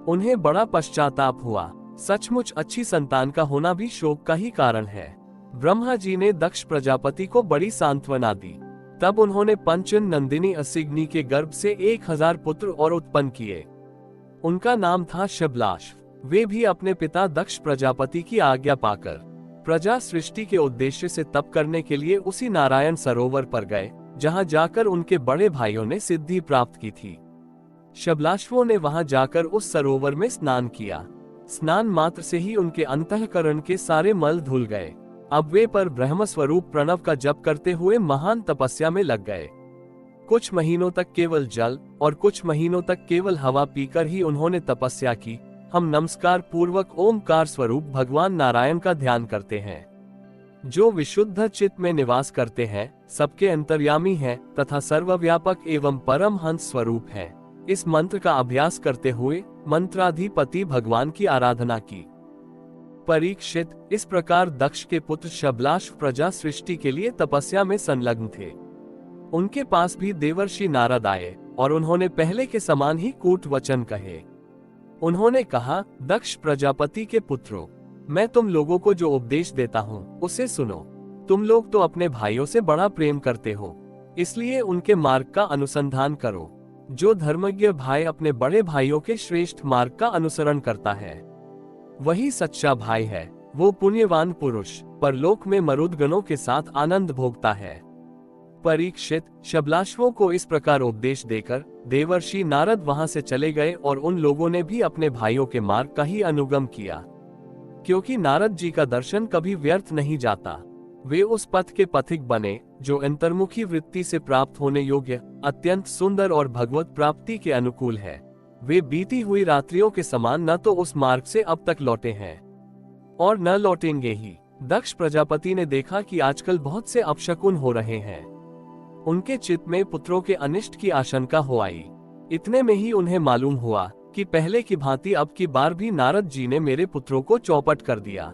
उन्हें बड़ा पश्चाताप हुआ। सचमुच अच्छी संतान का होना भी शोक का ही कारण है। ब्रह्मा जी ने दक्ष प्रजापति को बड़ी सांत्वना दी। तब उन्होंने पंचन नंदिनी असिग्नी के गर्भ से 1000 पुत्र और उत्पन्न किए। उनका नाम था शबलाश। वे भी अपने पिता दक्ष प्रजापति की आज्ञा पाकर प्रजा सृष्टि के उद्देश्य से तप करने के लिए उसी नारायण सरोवर पर गए, जहां जाकर उनके बड़े भाइयों ने सिद्धि प्राप्त की थी। शबलाश्वों ने वहां जाकर उस सरोवर में स्नान किया। स्नान मात्र से ही उनके अंतःकरण के सारे मल धुल गए। अब वे पर ब्रह्म स्वरूप प्रणव का जप करते हुए महान तपस्या में लग गए। कुछ महीनों तक केवल जल और कुछ महीनों तक केवल हवा पीकर ही उन्होंने तपस्या की। हम नमस्कार पूर्वक ओमकार स्वरूप भगवान नारायण का ध्यान करते हैं, जो विशुद्ध चित्त में निवास करते हैं, सबके अंतर्यामी हैं तथा सर्वव्यापक एवं परम हंस स्वरूप हैं। इस मंत्र का अभ्यास करते हुए मंत्राधिपति भगवान की आराधना की। परीक्षित, इस प्रकार दक्ष के पुत्र शबलाश प्रजा सृष्टि के लिए तपस्या में संलग्न थे। उनके पास भी देवर्षि नारद आए और उन्होंने पहले के समान ही कूट वचन कहे। उन्होंने कहा, दक्ष प्रजापति के पुत्रों, मैं तुम लोगों को जो उपदेश देता हूँ उसे सुनो। तुम लोग तो अपने भाइयों से बड़ा प्रेम करते हो, इसलिए उनके मार्ग का अनुसंधान करो। जो धर्मज्ञ भाई अपने बड़े भाइयों के श्रेष्ठ मार्ग का अनुसरण करता है, वही सच्चा भाई है। वो पुण्यवान पुरुष परलोक में मरुदगणों के साथ आनंद भोगता है। परीक्षित, शबलाश्वों को इस प्रकार उपदेश देकर देवर्षि नारद वहां से चले गए और उन लोगों ने भी अपने भाइयों के मार्ग का ही अनुगम किया, क्योंकि नारद जी का दर्शन कभी व्यर्थ नहीं जाता। वे उस पथ के पथिक बने जो अंतर्मुखी वृत्ति से प्राप्त होने योग्य, अत्यंत सुंदर और भगवत प्राप्ति के अनुकूल है। वे बीती हुई रात्रियों के समान न तो उस मार्ग से अब तक लौटे हैं और न लौटेंगे ही। दक्ष प्रजापति ने देखा कि आजकल बहुत से अपशकुन हो रहे हैं। उनके चित्त में पुत्रों के अनिष्ट की आशंका हो आई। इतने में ही उन्हें मालूम हुआ कि पहले की भांति अब की बार भी नारद जी ने मेरे पुत्रों को चौपट कर दिया।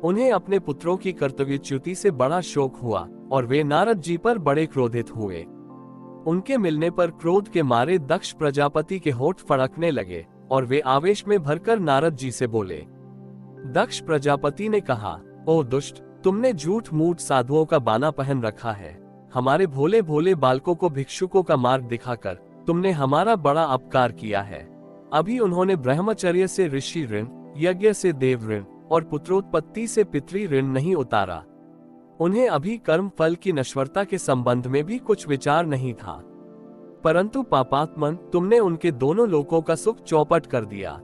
उन्हें अपने पुत्रों की कर्तव्यच्युति से बड़ा शोक हुआ और वे नारद जी पर बड़े क्रोधित हुए। उनके मिलने पर क्रोध के मारे दक्ष प्रजापति के होठ फड़कने लगे और वे आवेश में भरकर नारद जी से बोले। दक्ष प्रजापति ने कहा, ओ दुष्ट, तुमने झूठ मूठ साधुओं का बाना पहन रखा है। हमारे भोले भोले बालकों को भिक्षुकों का मार्ग दिखाकर तुमने हमारा बड़ा अपकार किया है। अभी उन्होंने ब्रह्मचर्य से ऋषि ऋण, यज्ञ से देव ऋण और पुत्रोत्पत्ति से पितृ ऋण नहीं उतारा। उन्हें अभी कर्म फल की नश्वरता के संबंध में भी कुछ विचार नहीं था, परंतु पापात्मन, तुमने उनके दोनों लोकों का सुख चौपट कर दिया।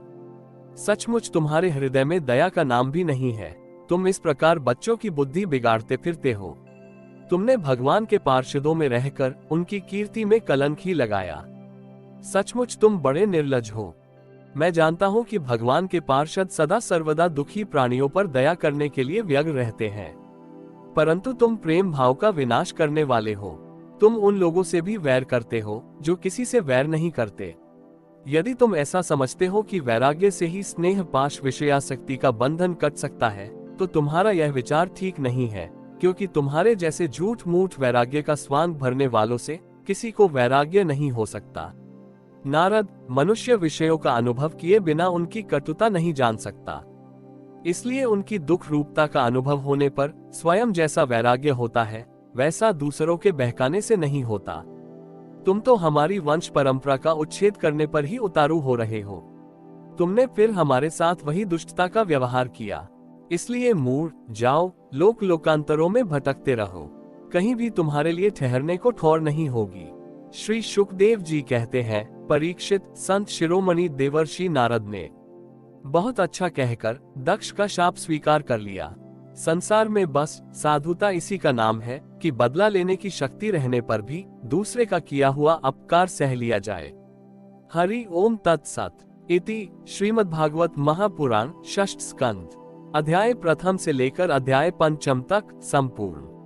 सचमुच तुम्हारे हृदय में दया का नाम भी नहीं है। तुम इस प्रकार बच्चों की बुद्धि बिगाड़ते फिरते हो। तुमने भगवान के पार्षदों में रहकर उनकी कीर्ति में कलंक ही लगाया। सचमुच तुम बड़े निर्लज हो। मैं जानता हूं कि भगवान के पार्षद सदा सर्वदा दुखी प्राणियों पर दया करने के लिए व्यग्र रहते हैं, परंतु तुम प्रेम भाव का विनाश करने वाले हो। तुम उन लोगों से भी वैर करते हो जो किसी से वैर नहीं करते। यदि तुम ऐसा समझते हो कि वैराग्य से ही स्नेह पाश विषयासक्ति का बंधन कट सकता है, तो तुम्हारा यह विचार ठीक नहीं है, क्योंकि तुम्हारे जैसे झूठ मूठ वैराग्य का स्वांग भरने वालों से किसी को वैराग्य नहीं हो सकता। नारद, मनुष्य विषयों का अनुभव किए बिना उनकी कटुता नहीं जान सकता, इसलिए उनकी दुख रूपता का अनुभव होने पर स्वयं जैसा वैराग्य होता है, वैसा दूसरों के बहकाने से नहीं होता। तुम तो हमारी वंश परंपरा का उच्छेद करने पर ही उतारू हो रहे हो। तुमने फिर हमारे साथ वही दुष्टता का व्यवहार किया, इसलिए मूढ़ जाओ, लोक लोकांतरों में भटकते रहो, कहीं भी तुम्हारे लिए ठहरने को ठौर नहीं होगी। श्री शुकदेव जी कहते हैं, परीक्षित, संत शिरोमणि देवर्षि नारद ने बहुत अच्छा कहकर दक्ष का शाप स्वीकार कर लिया। संसार में बस साधुता इसी का नाम है कि बदला लेने की शक्ति रहने पर भी दूसरे का किया हुआ अपकार सह लिया जाए। हरि ओम तत्सत। इति श्रीमद्भागवत महापुराण षष्ठ स्कंध अध्याय प्रथम से लेकर अध्याय पंचम तक संपूर्ण।